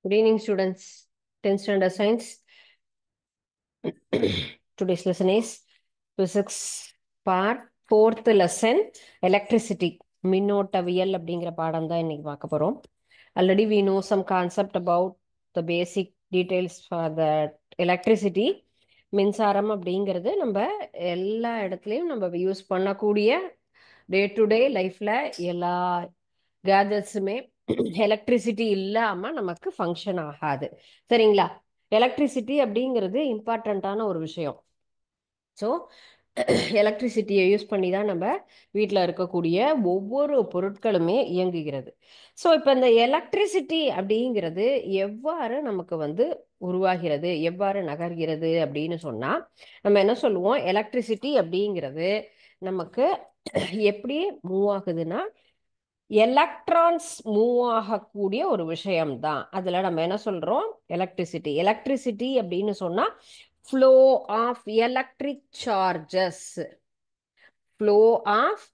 Good evening, students. 10th standard science. Today's lesson is physics part 4th lesson, electricity. மின்னோட்டவியல் அப்படிங்கிற பாடம் தான் இன்னைக்கு பார்க்க போறோம். Already we know some concept about the basic details for the electricity. மின்சாரம் அப்படிங்கிறது நம்ம எல்லா இடத்துலையும் நம்ம யூஸ் பண்ணக்கூடிய டே டு டே லைஃப்ல எல்லா கேஜெட்ஸுமே எலக்ட்ரிசிட்டி இல்லாம நமக்கு ஃபங்க்ஷன் ஆகாது. சரிங்களா? எலக்ட்ரிசிட்டி அப்படிங்கிறது இம்பார்ட்டண்ட்டான ஒரு விஷயம். ஸோ எலக்ட்ரிசிட்டியை யூஸ் பண்ணி தான் நம்ம வீட்டில் இருக்கக்கூடிய ஒவ்வொரு பொருட்களுமே இயங்குகிறது. ஸோ இப்போ இந்த எலக்ட்ரிசிட்டி அப்படிங்கிறது எவ்வாறு நமக்கு உருவாகிறது, எவ்வாறு நகர்கிறது அப்படின்னு சொன்னால் நம்ம என்ன சொல்லுவோம், எலக்ட்ரிசிட்டி அப்படிங்கிறது நமக்கு எப்படி மூவ் ஆகுதுன்னா எலக்ட்ரான்ஸ் மூவ் ஆகக்கூடிய ஒரு விஷயம்தான். அதில் நம்ம என்ன சொல்கிறோம், எலக்ட்ரிசிட்டி. எலக்ட்ரிசிட்டி அப்படின்னு சொன்னால் flow of electric charges. Flow of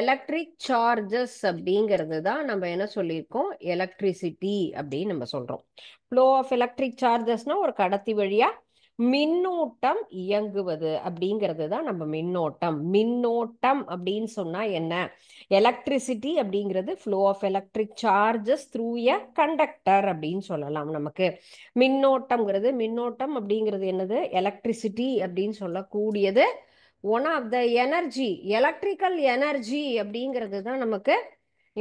electric charges அப்படிங்கிறது தான் நம்ம என்ன சொல்லியிருக்கோம், எலக்ட்ரிசிட்டி அப்படின்னு நம்ம சொல்கிறோம். ஃப்ளோ ஆஃப் எலக்ட்ரிக் சார்ஜஸ்னால் ஒரு கடத்தி வழியாக மின்னூட்டம் இயங்குவது அப்படிங்கிறது தான் நம்ம மின்னோட்டம். மின்னோட்டம் அப்படின்னு சொன்னால் என்ன, எலக்ட்ரிசிட்டி அப்படிங்கிறது flow of electric charges through a conductor அப்படின்னு சொல்லலாம். நமக்கு மின்னோட்டம் அப்படிங்கிறது என்னது, எலக்ட்ரிசிட்டி அப்படின்னு சொல்லக்கூடியது one of the energy, electrical energy அப்படிங்கிறது தான் நமக்கு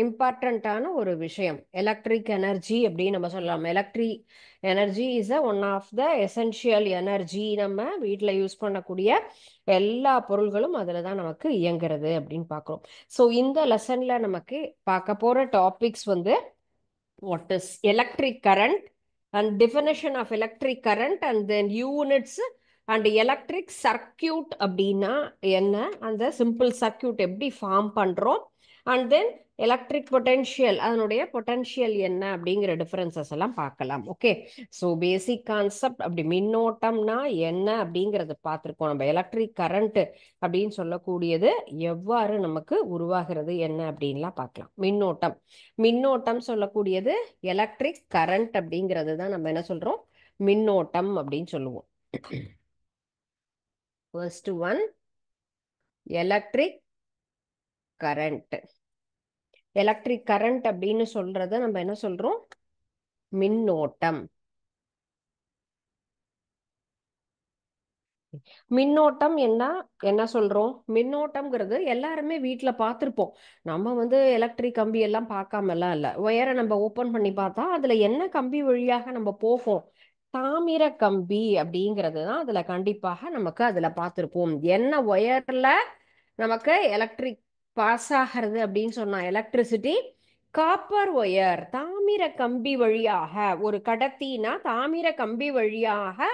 இம்பார்ட்டண்ட்டான ஒரு விஷயம். எலக்ட்ரிக் எனர்ஜி அப்படின்னு நம்ம சொல்லலாம். Electric energy is one of the essential energy. நம்ம வீட்டில் யூஸ் பண்ணக்கூடிய எல்லா பொருள்களும் அதில் தான் நமக்கு இயங்குறது அப்படின்னு பார்க்குறோம். ஸோ இந்த லெசனில் நமக்கு பார்க்க போகிற topics what is electric current and definition of electric current and then units and electric circuit அப்படின்னா என்ன, அந்த சிம்பிள் சர்க்கியூட் எப்படி ஃபார்ம் பண்ணுறோம், அண்ட் தென் எலக்ட்ரிக் பொட்டென்ஷியல், அதனுடைய பொட்டென்ஷியல் என்ன அப்படிங்கிற டிஃபரன்சஸ் எல்லாம் பார்க்கலாம். ஓகே, ஸோ பேசிக் கான்செப்ட் அப்படி மின்னோட்டம்னா என்ன அப்படிங்கிறத பார்த்துருக்கோம். நம்ம எலக்ட்ரிக் கரண்ட் அப்படின்னு சொல்லக்கூடியது எவ்வாறு நமக்கு உருவாகிறது என்ன அப்படின்லாம் பார்க்கலாம். மின்னோட்டம் சொல்லக்கூடியது எலக்ட்ரிக் கரண்ட் அப்படிங்கிறது தான் நம்ம என்ன சொல்றோம், மின்னோட்டம் அப்படின்னு சொல்லுவோம். First one electric current. Electric current அப்படின்னு சொல்றத நம்ம என்ன சொல்றோம், மின்னோட்டம். மின்னோட்டம் என்ன சொல்றோம், மின்னோட்டம்ங்கிறது எல்லாருமே வீட்டில் பார்த்துருப்போம். நம்ம எலக்ட்ரிக் கம்பி எல்லாம் பார்க்காமலாம் இல்லை. ஒயரை நம்ம ஓப்பன் பண்ணி பார்த்தா அதில் என்ன கம்பி வழியாக நம்ம போகும், தாமிர கம்பி அப்படிங்கிறது தான் அதில் கண்டிப்பாக நமக்கு அதில் பார்த்துருப்போம். என்ன ஒயரில் நமக்கு எலக்ட்ரிக் பாஸ் ஆகிறது அப்படின்னு சொன்னா எலக்ட்ரிசிட்டி, காப்பர் ஒயர், தாமிர கம்பி வழியாக. ஒரு கடத்தினா தாமிர கம்பி வழியாக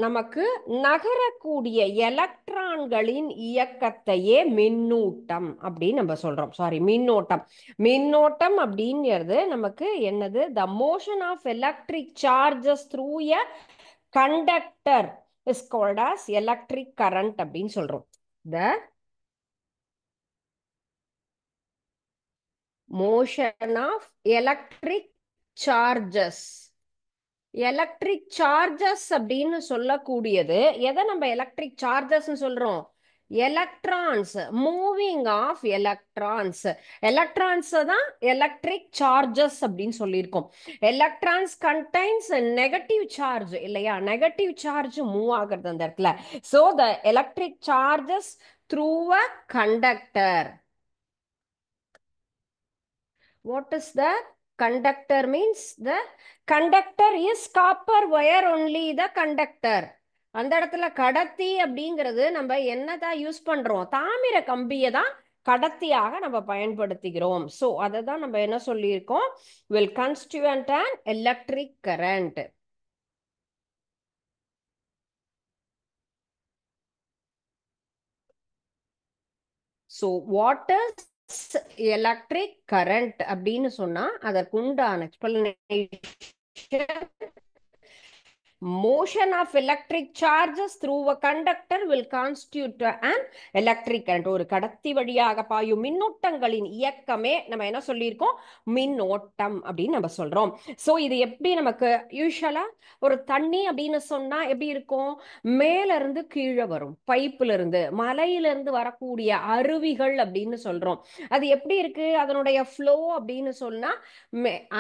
நமக்கு நகரக்கூடிய எலக்ட்ரான்களின் இயக்கத்தையே மின்னூட்டம் அப்படின்னு நம்ம சொல்றோம். மின்னோட்டம் அப்படிங்கிறது நமக்கு என்னது, the motion of electric charges through a conductor is called as electric current அப்படின்னு சொல்றோம். The motion of electric charges. Electric charges அப்படின்னு சொல்லக்கூடியது எதை நம்ம எலக்ட்ரிக் சார்ஜஸ் சொல்றோம், electrons, moving of electrons. Electrons தான் எலக்ட்ரிக் சார்ஜஸ் அப்படின்னு சொல்லியிருக்கோம். எலக்ட்ரான்ஸ் கண்டைன்ஸ் நெகட்டிவ் சார்ஜ் இல்லையா, நெகட்டிவ் சார்ஜ் மூவ் ஆகுறது அந்த இடத்துல. So the electric charges through a conductor. What is the conductor means? The conductor is copper wire only, the conductor. அந்த இடத்துல கடத்தி அப்படிங்கிறது நம்ம என்னதான் யூஸ் பண்றோம், தாமிர கம்பியை தான் கடத்தியாக நம்ம பயன்படுத்துகிறோம். ஸோ அதை தான் நம்ம என்ன சொல்லியிருக்கோம், will constitute an electric current. So what is electric current அப்படின்னு சொன்னா அதற்கு உண்டான explanation motion of electric charges through a conductor will constitute an electric current. ஒரு கடத்தி வழியாக பாயும் மின்னூட்டங்களின் இயக்கமே நம்ம என்ன சொல்லியிருக்கோம், மின்னோட்டம் அப்படின்னு நம்ம சொல்றோம். சோ இது எப்படி நமக்கு யூஸ்வலா ஒரு தண்ணி அப்படின்னு சொன்னா எப்படி இருக்கும், மேல இருந்து கீழே வரும், பைப்புல இருந்து மலையில இருந்து வரக்கூடிய அருவிகள் அப்படின்னு சொல்றோம். அது எப்படி இருக்கு அதனுடைய ஃப்ளோ அப்படின்னு சொன்னா,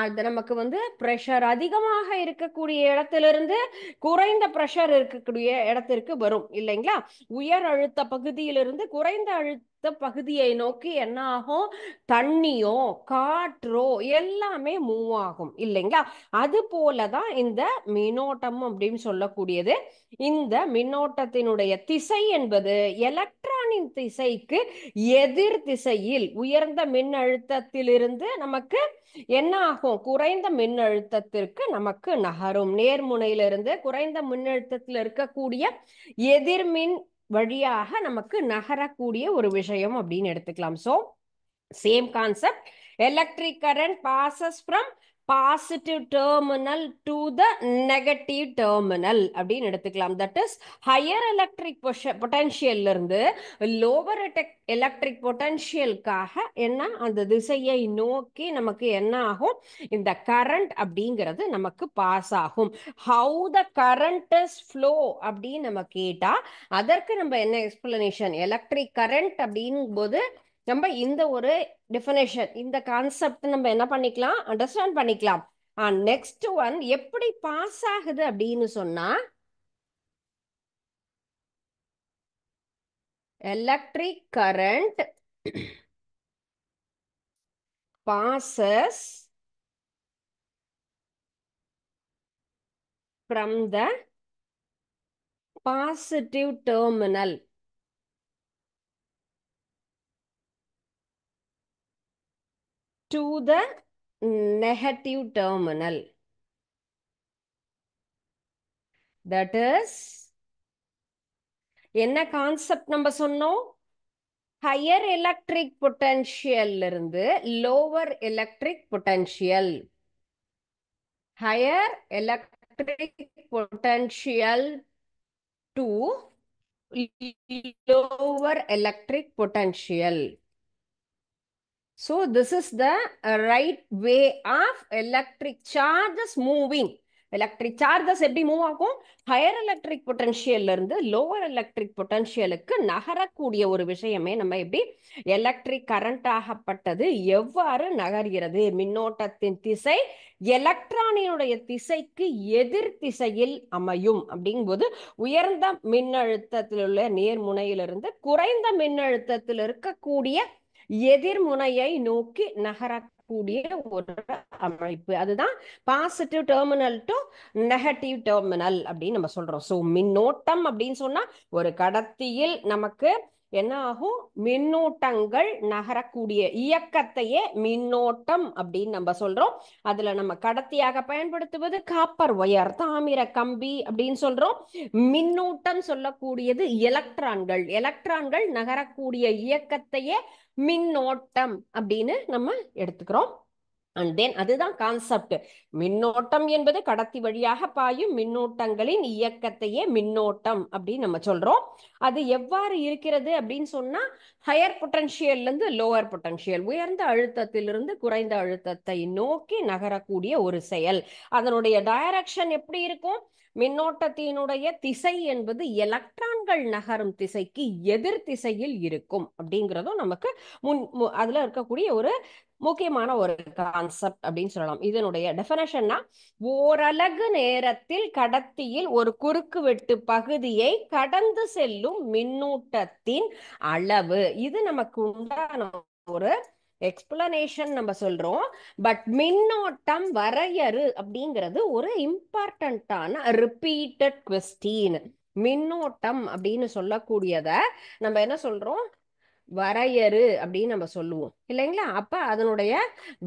அது நமக்கு வந்து பிரஷர் அதிகமாக இருக்கக்கூடிய இடத்திலிருந்து குறைந்த பிரஷர் இருக்கக்கூடிய இடத்திற்கு வரும் இல்லைங்களா. உயர் அழுத்த பகுதியிலிருந்து குறைந்த அழுத்த பகுதியை நோக்கி என்ன ஆகும், தண்ணியோ காற்றோ எல்லாமே மூவ் ஆகும் இல்லைங்களா. அது போலதான் இந்த மின்னோட்டம் அப்படின்னு சொல்லக்கூடியது. இந்த மின்னோட்டத்தினுடைய திசை என்பது எலக்ட்ரானின் திசைக்கு எதிர் திசையில் உயர்ந்த மின்னழுத்தத்திலிருந்து நமக்கு என்ன ஆகும், குறைந்த மின்னழுத்தத்திற்கு நமக்கு நகரும். நேர்முனையிலிருந்து குறைந்த மின்னழுத்தத்தில் இருக்கக்கூடிய எதிர்மின் வழியாக நமக்கு நகரக்கூடிய ஒரு விஷயம் அப்படின்னு எடுத்துக்கலாம். So same concept, electric current passes from positive terminal to the negative terminal அப்படின்னு எடுத்துக்கலாம். தட் இஸ் ஹையர் எலக்ட்ரிக் பொட்டன்ஷியல்ல இருந்து லோவர் எலக்ட்ரிக் பொட்டன்ஷியலுக்காக என்ன அந்த திசையை நோக்கி நமக்கு என்ன ஆகும், இந்த கரண்ட் அப்படிங்கிறது நமக்கு பாஸ் ஆகும். How the current is flow அப்படின்னு நம்ம கேட்டா அதற்கு நம்ம என்ன எக்ஸ்பிளனேஷன், எலக்ட்ரிக் கரண்ட் அப்படிங்கும் போது நம்ம இந்த ஒரு டெஃபினேஷன் இந்த கான்செப்ட் நம்ம என்ன பண்ணிக்கலாம், அண்டர்ஸ்டாண்ட் பண்ணிக்கலாம். நெக்ஸ்ட் ஒன் எப்படி பாஸ் ஆகுது அப்படின்னு சொன்னா, electric current passes from the positive terminal to the negative terminal. That is என்ன கான்செப்ட் நம்ம சொன்னோம், ஹையர் எலக்ட்ரிக் பொட்டன்ஷியல் இருந்து lower electric potential, higher electric potential to lower electric potential. So this is the right way of electric charges moving. Electric charges எப்படி move ஆகும், higher electric பொட்டன்ஷியல்ல இருந்து lower electric பொட்டன்ஷியலுக்கு நகரக்கூடிய ஒரு விஷயமே நம்ம எப்படி எலக்ட்ரிக் கரண்ட் ஆகப்பட்டது எவ்வாறு நகர்கிறது, மின்னோட்டத்தின் திசை எலக்ட்ரானினுடைய திசைக்கு எதிர் திசையில் அமையும் அப்படிங்கும்போது உயர்ந்த மின்னழுத்தத்தில் உள்ள நேர்முனையிலிருந்து குறைந்த மின்னழுத்தத்தில் இருக்கக்கூடிய எதிர்முனையை நோக்கி நகரக்கூடிய ஒரு அமைப்பு, அதுதான் positive terminal to negative terminal அப்படின்னு நம்ம சொல்றோம். சோ மின்னோட்டம் அப்படின்னு சொன்னா ஒரு கடத்தியில் நமக்கு என்ன ஆகும், மின்னூட்டங்கள் நகரக்கூடிய இயக்கத்தையே மின்னோட்டம் அப்படின்னு நம்ம சொல்றோம். அதுல நம்ம கடத்தியாக பயன்படுத்துவது காப்பர் ஒயர், தாமிர கம்பி அப்படின்னு சொல்றோம். மின்னூட்டம் சொல்லக்கூடியது எலக்ட்ரான்கள், எலக்ட்ரான்கள் நகரக்கூடிய இயக்கத்தையே மின்னோட்டம் அப்படின்னு நம்ம எடுத்துக்கிறோம். அண்ட் தென் அதுதான் கான்செப்ட், மின்னோட்டம் என்பது கடத்தி வழியாக பாயும் மின்னூட்டங்களின் இயக்கத்தையே மின்னோட்டம் அப்படின்னு நம்ம சொல்றோம். அது எவ்வாறு இருக்கிறது அப்படின்னு சொன்னா, ஹையர் பொட்டன்ஷியல்ல இருந்து லோவர் பொட்டன்ஷியல், உயர்ந்த அழுத்தத்திலிருந்து குறைந்த அழுத்தத்தை நோக்கி நகரக்கூடிய ஒரு செயல். அதனுடைய டைரக்ஷன் எப்படி இருக்கும், மின்னோட்டத்தினுடைய திசை என்பது எலக்ட்ரான்கள் நகரும் திசைக்கு எதிர் திசையில் இருக்கும் அப்படிங்கிறதும் நமக்கு அதுல இருக்கக்கூடிய ஒரு முக்கியமான ஒரு கான்செப்ட் அப்படின்னு சொல்லலாம். இதனுடைய டெஃபினேஷன்னா, ஓரலகு நேரத்தில் கடத்தியில் ஒரு குறுக்கு வெட்டு பகுதியை கடந்து செல்லும் மின்னூட்டத்தின் அளவு, இது நமக்கு உண்டான ஒரு எக்ஸ்பிளனேஷன் நம்ம சொல்றோம். பட் மின்னோட்டம் வரையறு அப்படிங்கிறது ஒரு இம்பார்ட்டன்டான ரிப்பீட்டட் கொஸ்டின். மின்னோட்டம் அப்படின்னு சொல்லக்கூடியத நம்ம என்ன சொல்றோம், வரையறு அப்படின்னு நம்ம சொல்லுவோம் இல்லைங்களா. அப்ப அதனுடைய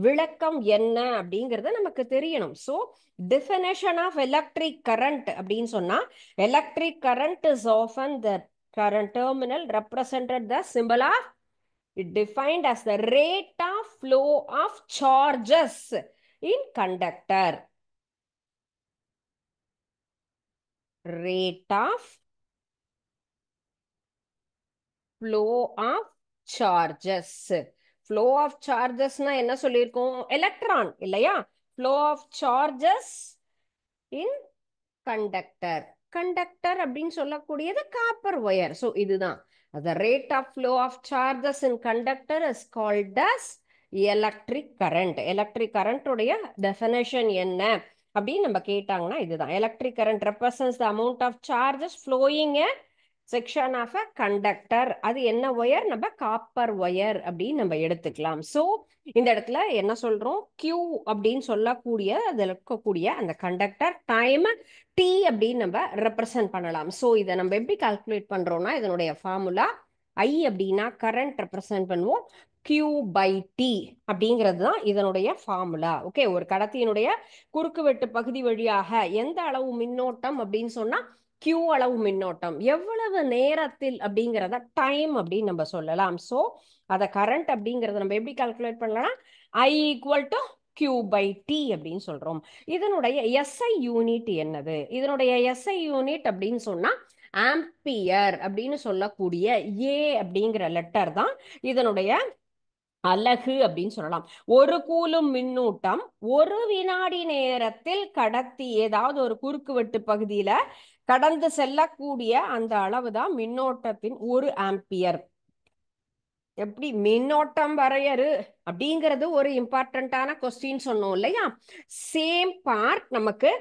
விளக்கம் என்ன அப்படிங்கறது நமக்கு தெரியணும். So definition of electric current அப்படின்னு சொன்னா, electric current is often the current terminal represented the symbol of, it defined as the rate of flow of charges in conductor. rate of flow of charges. flow of charges னா என்ன சொல்லியிருக்கோம்? Electron இல்லையா? flow of charges in conductor. Conductor அப்படின்னு சொல்லக்கூடியது copper wire. So இதுதான் the rate of flow of charges in conductor is called as electric current. electric current உடைய definition என்ன அப்படின்னு நம்ம கேட்டாங்கன்னா இதுதான். electric current represents the amount of charges flowing a section of a conductor. அது என்ன wire? நம்ம காப்பர் ஒயர் அப்படின்னு நம்ம எடுத்துக்கலாம். ஸோ இந்த இடத்துல என்ன சொல்றோம்? Q அப்படின்னு சொல்லக்கூடிய அதுல இருக்கக்கூடிய அந்த கண்டக்டர் டைம் T அப்படின்னு நம்ம ரெப்ரசன்ட் பண்ணலாம். ஸோ இதை நம்ம எப்படி கால்குலேட் பண்றோம்னா இதனுடைய ஃபார்முலா I அப்படின்னா கரண்ட் ரெப்ரசன்ட் பண்ணுவோம், Q by T அப்படிங்கிறது தான் இதனுடைய ஃபார்முலா. ஓகே, ஒரு கடத்தியினுடைய குறுக்குவெட்டு பகுதி வழியாக எந்த அளவு மின்னோட்டம் அப்படின்னு சொன்னா Q அளவு மின்னோட்டம், எவ்வளவு நேரத்தில் அப்படிங்கிறத டைம் அப்படின்னு நம்ம சொல்லலாம். ஸோ அதை கரண்ட் அப்படிங்கிறத நம்ம எப்படி கால்குலேட் பண்ணலாம்? I equal to Q by T அப்படின்னு சொல்றோம். இதனுடைய SI யூனிட் என்னது? இதனுடைய SI யூனிட் அப்படின்னு சொன்னா ஆம்பியர் அப்படின்னு சொல்லக்கூடிய A அப்படிங்கிற லெட்டர் தான் இதனுடைய அலகு அப்படின்னு சொல்லலாம். ஒரு கூலும் மின்னூட்டம் ஒரு வினாடி நேரத்தில் கடத்தி ஏதாவது ஒரு குறுக்குவெட்டு பகுதியில கடந்து செல்லக்கூடிய அந்த அளவு தான் மின்னோட்டத்தின் ஒரு ஆம்பியர். எப்படி மின்னோட்டம் வரையறு அப்படிங்கிறது ஒரு இம்பார்ட்டன்டான கொஸ்டின் சொன்னோம் இல்லையா? சேம் பார்ட் நமக்கு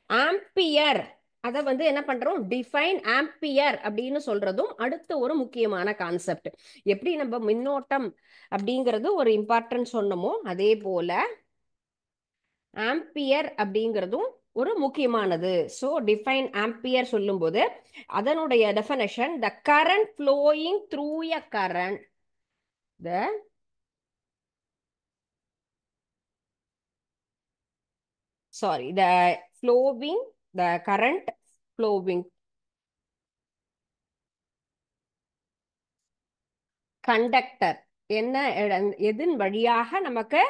ஆம்பியர், அதை வந்து என்ன பண்றோம்? டிஃபைன் ஆம்பியர் அப்படின்னு சொல்றதும் அடுத்த ஒரு முக்கியமான கான்செப்ட். எப்படி நம்ம மின்னோட்டம் அப்படிங்கிறது ஒரு இம்பார்ட்டன்ட் சொன்னமோ அதே போல ஆம்பியர் அப்படிங்கிறதும் ஒரு முக்கியமானது. ஸோ டிஃபைன் ஆம்பியர் சொல்லும்போது அதனுடைய definition the current flowing through a current the the current flowing conductor என்ன எதன் வழியாக நமக்கு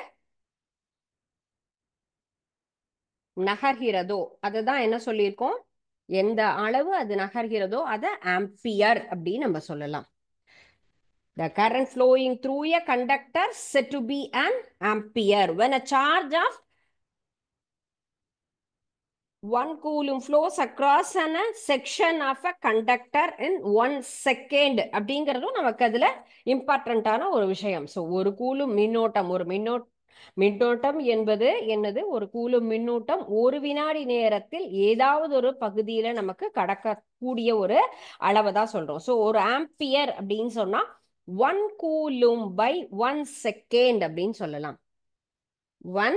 நகர்கிறதோ அதுதான் என்ன சொல்லியிருக்கோம்? எந்த அளவு அது நகர்கிறதோ அதை ஆம்பியர் அப்படின்னு நம்ம சொல்லலாம். The current flowing through a conductor said to be an ampere when a charge of 1 coulomb flows across a section of a conductor in 1 second அப்படிங்கிறதும் நமக்கு அதுல இம்பார்ட்டன்டான ஒரு விஷயம். ஸோ ஒரு கூலும் மின்னோட்டம், ஒரு மின்னோட்டம் என்பது என்னது? ஒரு கூலும் மின்னூட்டம் ஒரு வினாடி நேரத்தில் ஏதாவது ஒரு பகுதியில நமக்கு கடக்கக்கூடிய ஒரு அளவை தான் சொல்றோம். ஸோ ஒரு ஆம்பியர் அப்படின்னு சொன்னா 1 கூலும் by 1 செகண்ட் அப்படின்னு சொல்லலாம். 1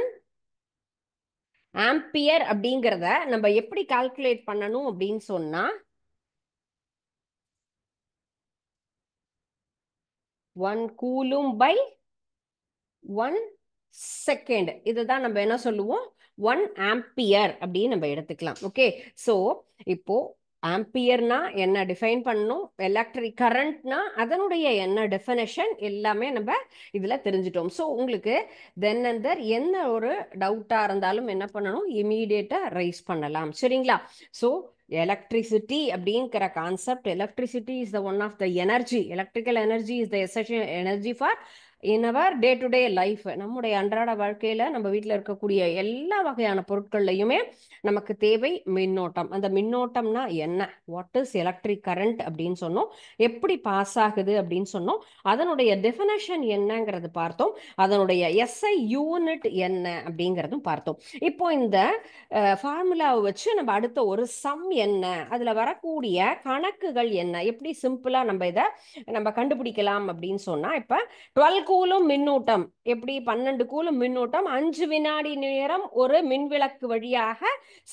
ஆம்பியர் அப்படிங்கிறத நம்ம எப்படி கால்குலேட் பண்ணணும் அப்படின்னு சொன்னா 1 கூலும் by 1 செகண்ட், இதுதான் நம்ம என்ன சொல்லுவோம்? 1 ஆம்பியர் அப்படின்னு நம்ம எடுத்துக்கலாம். ஓகே, ஸோ இப்போ ஆம்பியர்னா என்ன டிஃபைன் பண்ணணும், எலக்ட்ரிக் கரண்ட்னா அதனுடைய என்ன டெஃபினேஷன் எல்லாமே நம்ம இதுல தெரிஞ்சிட்டோம். ஸோ உங்களுக்கு தென் அண்ட் தெர் என்ன ஒரு டவுட்டா இருந்தாலும் என்ன பண்ணணும்? இமீடியட்டா ரைஸ் பண்ணலாம். சரிங்களா? ஸோ எலக்ட்ரிசிட்டி அப்படிங்கிற concept, electricity is the one of the energy, electrical energy is the essential energy for in our day to day life. நம்முடைய அன்றாட வாழ்க்கையில நம்ம வீட்டில் இருக்கக்கூடிய எல்லா வகையான பொருட்கள்லையுமே நமக்கு தேவை மின்னோட்டம். அந்த மின்னோட்டம்னா என்ன, வாட் இஸ் எலக்ட்ரிக் கரண்ட் அப்படின்னு சொன்னோம், எப்படி பாஸ் ஆகுது அப்படின்னு சொன்னோம், அதனுடைய டெஃபினேஷன் என்னங்கிறது பார்த்தோம், அதனுடைய எஸ்ஐ யூனிட் என்ன அப்படிங்கிறதும் பார்த்தோம். இப்போ இந்த ஃபார்முலாவை வச்சு நம்ம அடுத்த ஒரு சம் என்ன, அதுல வரக்கூடிய கணக்குகள் என்ன, எப்படி சிம்பிளா நம்ம இதை நம்ம கண்டுபிடிக்கலாம் அப்படின்னு சொன்னா, இப்ப 12 கூலும் மின்னூட்டம், எப்படி 12 கூலும் மின்னூட்டம் 5 வினாடி நேரம் ஒரு மின்விளக்கு வழியாக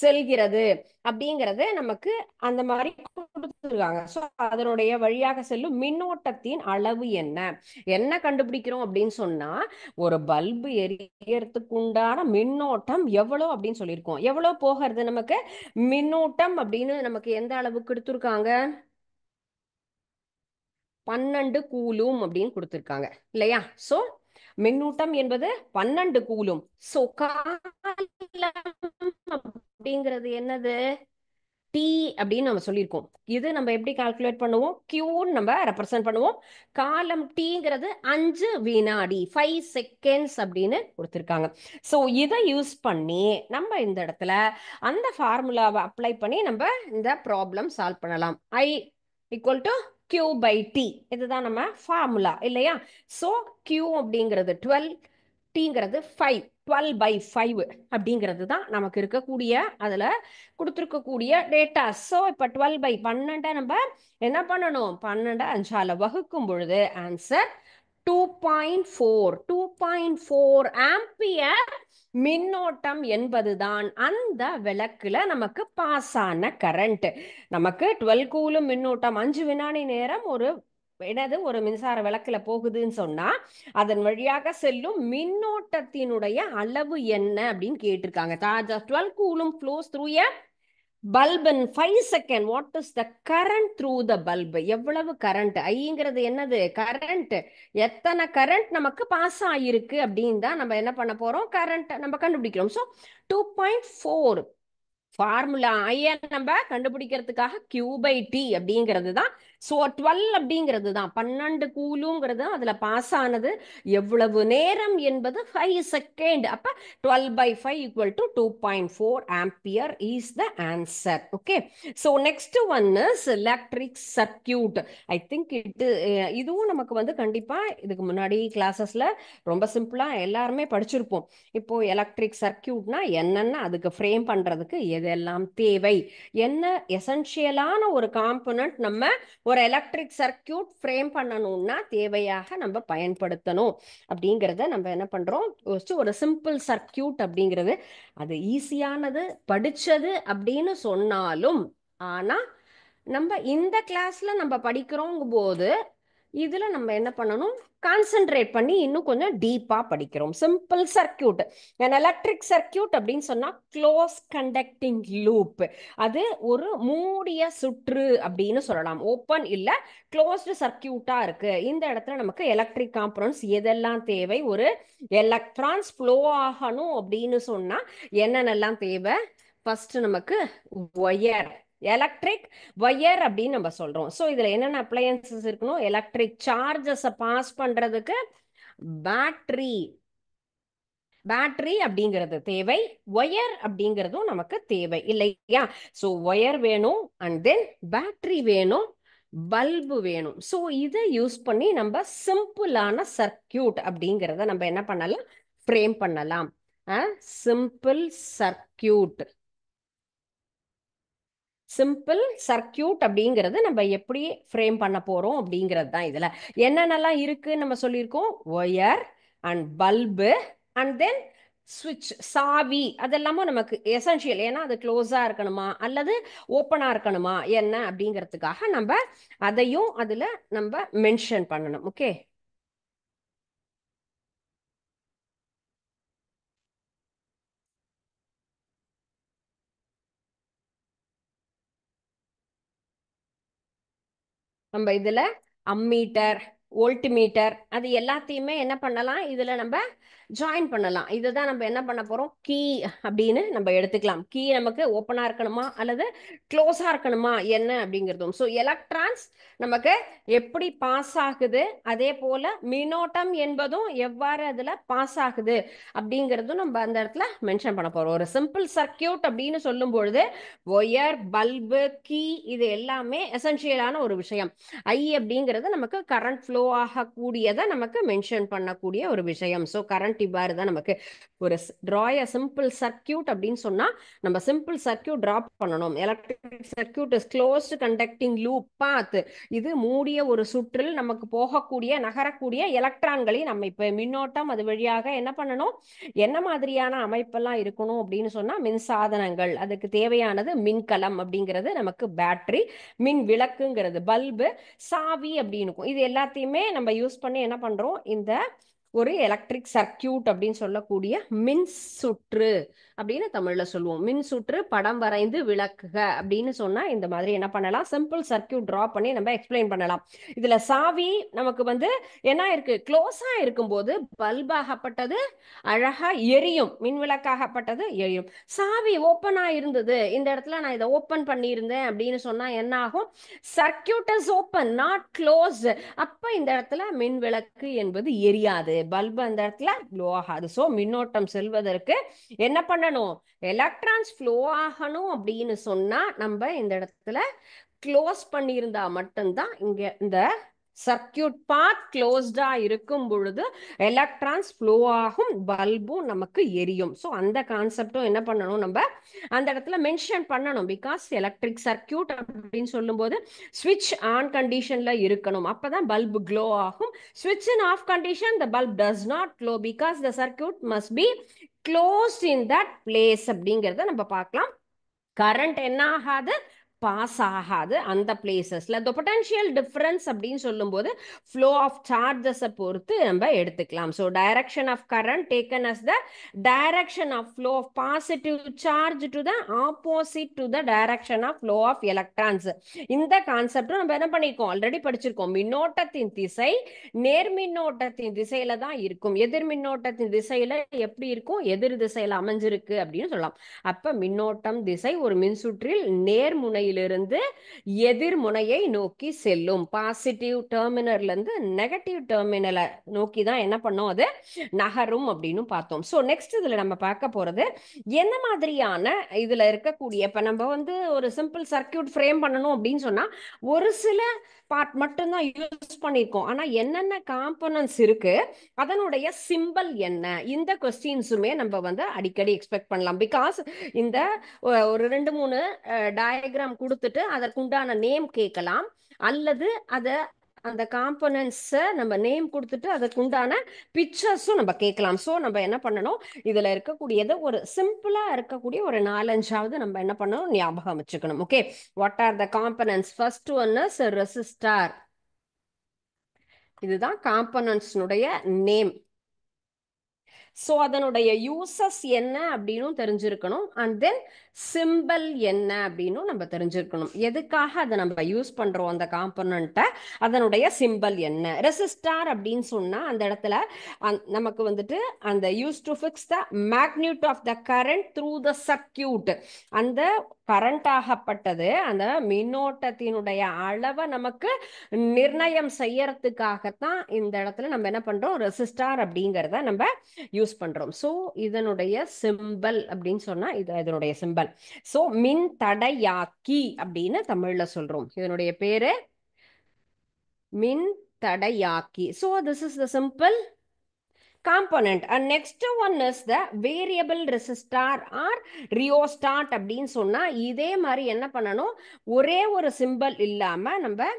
செல்கிறது அப்படிங்கிறது நமக்கு அந்த மாதிரி கொடுத்துருக்காங்க. ஸோ அதனுடைய வழியாக செல்லும் மின்னோட்டத்தின் அளவு என்ன என்ன கண்டுபிடிக்கிறோம் அப்படின்னு சொன்னா, ஒரு பல்பு எரியறதுக்கு உண்டான மின்னோட்டம் எவ்வளவு அப்படின்னு சொல்லியிருக்கோம். எவ்வளவு போகிறது நமக்கு மின்னோட்டம் அப்படின்னு நமக்கு எந்த அளவுக்கு கொடுத்துருக்காங்க? 12 கூலும் அப்படின்னு கொடுத்துருக்காங்க இல்லையா? சோ மின்னூட்டம் என்பது 12 கூலும். சோ காலம் அப்படிங்கிறது என்னது? டி அப்படின்னு நம்ம சொல்லியிருக்கோம். இது நம்ம எப்படி கால்குலேட் பண்ணுவோம்? கியூன்னு நம்ம ரெப்ரசென்ட் பண்ணுவோம். காலம் டீங்கிறது 5 வினாடி, 5 செகண்ட்ஸ் அப்படின்னு கொடுத்துருக்காங்க. ஸோ இதை யூஸ் பண்ணி நம்ம இந்த இடத்துல அந்த ஃபார்முலாவை அப்ளை பண்ணி நம்ம இந்த ப்ராப்ளம் சால்வ் பண்ணலாம். I equal to Q by T, இதுதான் நம்ம ஃபார்முலா இல்லையா? ஸோ கியூ அப்படிங்கிறது 12, டீங்கிறது 5, 12 by 5 அப்படிங்கிறது தான் நமக்கு இருக்கக்கூடிய அதில் கொடுத்துருக்கக்கூடிய டேட்டா. ஸோ இப்போ 12 by 12 நம்ம என்ன பண்ணணும்? 12 5ஆல் வகுக்கும் பொழுது ஆன்சர் 2.4, 2.4 ஆம்பியர் மின்னோட்டம் என்பதுதான் அந்த விளக்குல நமக்கு பாஸ் ஆன கரண்ட். நமக்கு 12 கூலும் மின்னோட்டம் 5 வினாடி நேரம் ஒரு மின்சார விளக்குல போகுதுன்னு சொன்னா அதன் வழியாக செல்லும் மின்னோட்டத்தினுடைய அளவு என்ன அப்படின்னு கேட்டிருக்காங்க. 12 coulomb flows through a bulb in 5 seconds. What is the current through the bulb? எவ்வளவு கரண்ட்? ஐங்கிறது என்னது? கரண்ட். எத்தனை கரண்ட் நமக்கு பாஸ் ஆயிருக்கு அப்படின்னு தான் நம்ம என்ன பண்ண போறோம்? கரண்ட் நம்ம கண்டுபிடிக்கிறோம். ஸோ 2.4 ஃபார்முலா ஐயை நம்ம கண்டுபிடிக்கிறதுக்காக கியூ பை டி அப்படிங்கிறது தான். ஸோ 12 அப்படிங்கிறது தான் 12 கூலுங்கிறது தான் அதில் பாஸ் ஆனது. எவ்வளவு நேரம் என்பது 5 செகண்ட். அப்போ 12 by 5 equal to 2.4 ampere is the answer. Okay. So next one is electric circuit. I think இதுவும் நமக்கு வந்து கண்டிப்பா இதுக்கு முன்னாடி கிளாஸஸ்ல ரொம்ப சிம்பிளா எல்லாருமே படிச்சிருப்போம். இப்போ எலக்ட்ரிக் சர்க்கியூட்னா என்னன்னா அதுக்கு ஃப்ரேம் பண்றதுக்கு எதெல்லாம் தேவை, என்ன எசென்ஷியலான ஒரு காம்பனன்ட் நம்ம ஒரு எலக்ட்ரிக் சர்க்கியூட் ஃப்ரேம் பண்ணணும்னா தேவையாக நம்ம பயன்படுத்தணும் அப்படிங்கிறத நம்ம என்ன பண்றோம்? ஒரு சிம்பிள் சர்க்கியூட் அப்படிங்கிறது அது ஈஸியானது, படிச்சது அப்படின்னு சொன்னாலும் ஆனா நம்ம இந்த கிளாஸ்ல நம்ம படிக்கிறோங்கும் போது இதுல நம்ம என்ன பண்ணணும்? கான்சென்ட்ரேட் பண்ணி இன்னும் கொஞ்சம் டீப்பா படிக்கிறோம். சிம்பிள் சர்க்கியூட், எலக்ட்ரிக் சர்க்கியூட் அப்படின்னு சொன்னா க்ளோஸ் கண்டக்டிங் லூப். அது ஒரு மூடிய சுற்று அப்படின்னு சொல்லலாம். ஓப்பன் இல்ல, க்ளோஸ்டு சர்க்கியூட்டா இருக்கு. இந்த இடத்துல நமக்கு எலக்ட்ரிக் காம்பனன்ட்ஸ் எதெல்லாம் தேவை? ஒரு எலக்ட்ரான்ஸ் ஃப்ளோ ஆகணும் அப்படின்னு சொன்னா என்னென்னலாம் தேவை? ஃபர்ஸ்ட் நமக்கு ஒயர், எலக்ட்ரிக் ஒயர் அப்படின்னு நம்ம சொல்றோம். ஸோ இதுல என்னென்ன அப்ளையன்சஸ் இருக்கணும்? எலக்ட்ரிக் சார்ஜஸ் பாஸ் பண்றதுக்கு பேட்டரி, பேட்டரி அப்படிங்கிறது தேவை. ஒயர் அப்படிங்கிறதும் நமக்கு தேவை இல்லையா? ஸோ ஒயர் வேணும், அண்ட் தென் பேட்டரி வேணும், பல்பு வேணும். ஸோ இதை யூஸ் பண்ணி நம்ம சிம்பிளான சர்க்கியூட் அப்படிங்கிறத நம்ம என்ன பண்ணலாம்? ஃப்ரேம் பண்ணலாம். சிம்பிள் சர்க்கியூட், சிம்பிள் சர்க்கியூட் அப்படிங்கிறது நம்ம எப்படி ஃப்ரேம் பண்ண போறோம் அப்படிங்கிறது தான். இதுல என்னென்னலாம் இருக்கு நம்ம சொல்லியிருக்கோம்? Wire and bulb and then சுவிட்ச், சாவி, அதெல்லாமும் நமக்கு எசென்ஷியல். ஏன்னா அது க்ளோஸா இருக்கணுமா அல்லது ஓப்பனா இருக்கணுமா என்ன அப்படிங்கிறதுக்காக நம்ம அதையும் அதுல நம்ம மென்ஷன் பண்ணணும். ஓகே. நம்ம இதுல அம்மீட்டர், வோல்ட் மீட்டர், அது எல்லாத்தையுமே என்ன பண்ணலாம்? இதுல நம்ம ஜாயின் பண்ணலாம். இதுதான் நம்ம என்ன பண்ண போறோம்? கீ அப்படின்னு நம்ம எடுத்துக்கலாம். கீ நமக்கு ஓப்பனா இருக்கணுமா அல்லது க்ளோஸா இருக்கணுமா என்ன அப்படிங்கிறதும். ஸோ எலக்ட்ரான்ஸ் நமக்கு எப்படி பாஸ் ஆகுது, அதே போல மின்னோட்டம் என்பதும் எவ்வாறு அதுல பாஸ் ஆகுது அப்படிங்கிறதும் நம்ம அந்த இடத்துல மென்ஷன் பண்ண போறோம். ஒரு சிம்பிள் சர்க்கியூட் அப்படின்னு சொல்லும் பொழுது ஒயர், பல்பு, கீ, இது எல்லாமே எசென்ஷியலான ஒரு விஷயம். ஐ அப்படிங்கிறது நமக்கு கரண்ட் ஃப்ளோ ஆகக்கூடியதை நமக்கு மென்ஷன் பண்ணக்கூடிய ஒரு விஷயம். ஸோ கரண்ட் இவ்வாறு தான் நமக்கு ஒரு டிராய சிம்பிள் சர்க்கியூட் அப்படின்னு சொன்னா நம்ம சிம்பிள் சர்க்கியூட் டிரா பண்ணணும். Electric circuit is closed conducting loop path. இது மூடிய ஒரு சுற்றில் நமக்கு போகக்கூடிய, நகரக்கூடிய எலக்ட்ரான்களை நம்ம இப்ப மின்னோட்டம் அது வழியாக என்ன பண்ணணும்? என்ன மாதிரியான அமைப்பெல்லாம் இருக்கணும் அப்படின்னு சொன்னா மின் சாதனங்கள், அதுக்கு தேவையானது மின்கலம் அப்படிங்கிறது நமக்கு பேட்டரி, மின் விளக்குங்கிறது பல்பு, சாவி அப்படின்னு இருக்கும். இது எல்லாத்தையுமே நம்ம யூஸ் பண்ணி என்ன பண்றோம்? இந்த ஒரு எலக்ட்ரிக் சர்க்கியூட் அப்படின்னு சொல்லக்கூடிய மின் சுற்று அப்படின்னு தமிழ்ல சொல்லுவோம். மின் சுற்று படம் வரைந்து விளக்குக அப்படின்னு சொன்னா இந்த மாதிரி என்ன பண்ணலாம், சிம்பிள் சர்க்கியூட் டிரா பண்ணி நம்ம எக்ஸ்பிளைன் பண்ணலாம். இதுல சாவி நமக்கு என்ன இருக்கு, க்ளோஸா இருக்கும்போது பல்பாகப்பட்டது அழகா எரியும், மின் விளக்காகப்பட்டது எரியும். சாவி ஓப்பனா இருந்தது, இந்த இடத்துல நான் இதை ஓப்பன் பண்ணியிருந்தேன் அப்படின்னு சொன்னா என்ன ஆகும், circuit is open not close. அப்ப இந்த இடத்துல மின் விளக்கு என்பது எரியாது, பல்பு அந்த இடத்துல க்ளோ ஆகாது. ஸோ மின்னோட்டம் செல்வதற்கு என்ன பண்ணணும், எலக்ட்ரான்ஸ் ஃப்ளோ ஆகணும் அப்படின்னு சொன்னா நம்ம இந்த இடத்துல க்ளோஸ் பண்ணியிருந்தா மட்டும்தான் இங்க இந்த சர்க்கியூட் பாத் க்ளோஸ்டா இருக்கும் பொழுது எலக்ட்ரான்ஸ் ஃப்ளோ ஆகும், பல்பும் நமக்கு எரியும். ஸோ அந்த கான்செப்டும் என்ன பண்ணணும், நம்ம அந்த இடத்துல மென்ஷன் பண்ணணும். பிகாஸ் எலக்ட்ரிக் சர்க்கியூட் அப்படின்னு சொல்லும்போது ஸ்விட்ச் ஆன் கண்டிஷன்ல இருக்கணும், அப்பதான் பல்பு க்ளோ ஆகும். ஸ்விட்ச் in off condition the bulb does not glow because the circuit must be closed in that place அப்படிங்கிறத நம்ம பார்க்கலாம். கரண்ட் என்ன ஆகாது, பாஸ் ஆகாது அந்த பிளேசஸ்ல. the potential difference அப்படின்னு சொல்லும்போது flow of charges பொறுத்து நம்ம எடுத்துக்கலாம். so direction of current taken as the direction of flow of positive charge to the opposite to the direction of flow of electrons. இந்த கான்செப்ட் நம்ம என்ன பண்ணிருக்கோம், ஆல்ரெடி படிச்சிருக்கோம். மின்னோட்டத்தின் திசை நேர் மின்னோட்டத்தின் திசையில தான் இருக்கும், எதிர் மின்னோட்டத்தின் திசையில எப்படி இருக்கும், எதிர் திசையில அமைஞ்சிருக்கு அப்படின்னு சொல்லலாம். அப்ப மின்னோட்டம் திசை ஒரு மின்சுற்றில் நேர்முனையிலிருந்து எதிர்முனையை நோக்கி செல்லும். பாசிட்டிவ் டெர்மினல்ல இருந்து நெகட்டிவ் டெர்மினலை நோக்கி தான் என்ன பண்ணும், அது நகரும் அப்படின்னு பார்த்தோம். ஸோ நெக்ஸ்ட் இதுல நம்ம பார்க்க போறது என்ன மாதிரியான இதுல இருக்கக்கூடிய, இப்ப நம்ம ஒரு சிம்பிள் சர்க்கியூட் ஃப்ரேம் பண்ணணும் அப்படின்னு சொன்னா ஒரு சில பார்ட் மட்டும்தான் யூஸ் பண்ணியிருக்கோம். ஆனா என்னென்ன காம்பனன்ட்ஸ் இருக்கு, அதனுடைய சிம்பல் என்ன, இந்த கொஸ்டின்ஸுமே நம்ம அடிக்கடி எக்ஸ்பெக்ட் பண்ணலாம். பிகாஸ் இந்த ஒரு 2-3 டயக்ராம் கொடுத்துட்டு அதற்குண்டான நேம் கேட்கலாம், அல்லது அந்த காம்பனன்ட்ஸை நம்ம நேம் கொடுத்துட்டு அதற்குண்டான பிக்சர்ஸும் நம்ம கேட்கலாம். ஸோ நம்ம என்ன பண்ணணும், இதுல இருக்கக்கூடியது ஒரு சிம்பிளா இருக்கக்கூடிய ஒரு 4-5 நம்ம என்ன பண்ணணும், ஞாபகம் வச்சுக்கணும். Okay, what are the components? First one is resistor. இதுதான் காம்பனன்ட்ஸ்னுடைய நேம். ஸோ அதனுடைய யூசஸ் என்ன அப்படின்னு தெரிஞ்சிருக்கணும், அண்ட் தென் சிம்பிள் என்ன அப்படின்னு நம்ம தெரிஞ்சிருக்கணும். எதுக்காக அதை நம்ம யூஸ் பண்றோம் அந்த காம்பனண்ட்டை, அதனுடைய சிம்பிள் என்ன. ரெசிஸ்டார் அப்படின்னு சொன்னா அந்த இடத்துல நமக்கு அந்த use to fix the magnitude of the current through the circuit. அந்த கரண்ட் ஆகப்பட்டது அந்த மின்னோட்டத்தினுடைய அளவை நமக்கு நிர்ணயம் செய்யறதுக்காகத்தான் இந்த இடத்துல நம்ம என்ன பண்றோம், ரெசிஸ்டார் அப்படிங்கிறத நம்ம யூஸ் பண்றோம். சோ இதனுடைய சிம்பல் அப்படின்னு சொன்னா இதனுடைய சிம்பல். சோ மின் தடையாக்கி அப்படின்னு தமிழ்ல சொல்றோம். இதனுடைய பேரு மின் தடையாக்கி. So this is the simple component. And next one is the variable resistor or rheostat அப்படின்னு சொன்னா இதே மாதிரி என்ன பண்ணணும், ஒரே ஒரு சிம்பல் இல்லாம நம்ம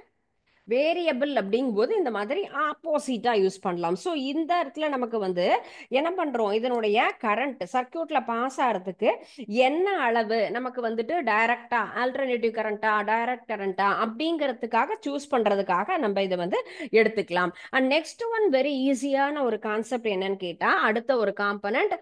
வேரியபிள் அப்படிங்கும் போது இந்த மாதிரி ஆப்போசிட்டா யூஸ் பண்ணலாம். ஸோ இந்த இடத்துல நமக்கு என்ன பண்றோம், இதனுடைய கரண்ட் சர்க்கியூட்ல பாஸ் ஆகிறதுக்கு என்ன அளவு நமக்கு டைரக்டா ஆல்டர்னேட்டிவ் கரண்டா டைரக்ட் கரண்டா அப்படிங்கிறதுக்காக சூஸ் பண்றதுக்காக நம்ம இதை எடுத்துக்கலாம். அண்ட் நெக்ஸ்ட் ஒன் வெரி ஈஸியான ஒரு கான்செப்ட் என்னன்னு கேட்டா அடுத்த ஒரு component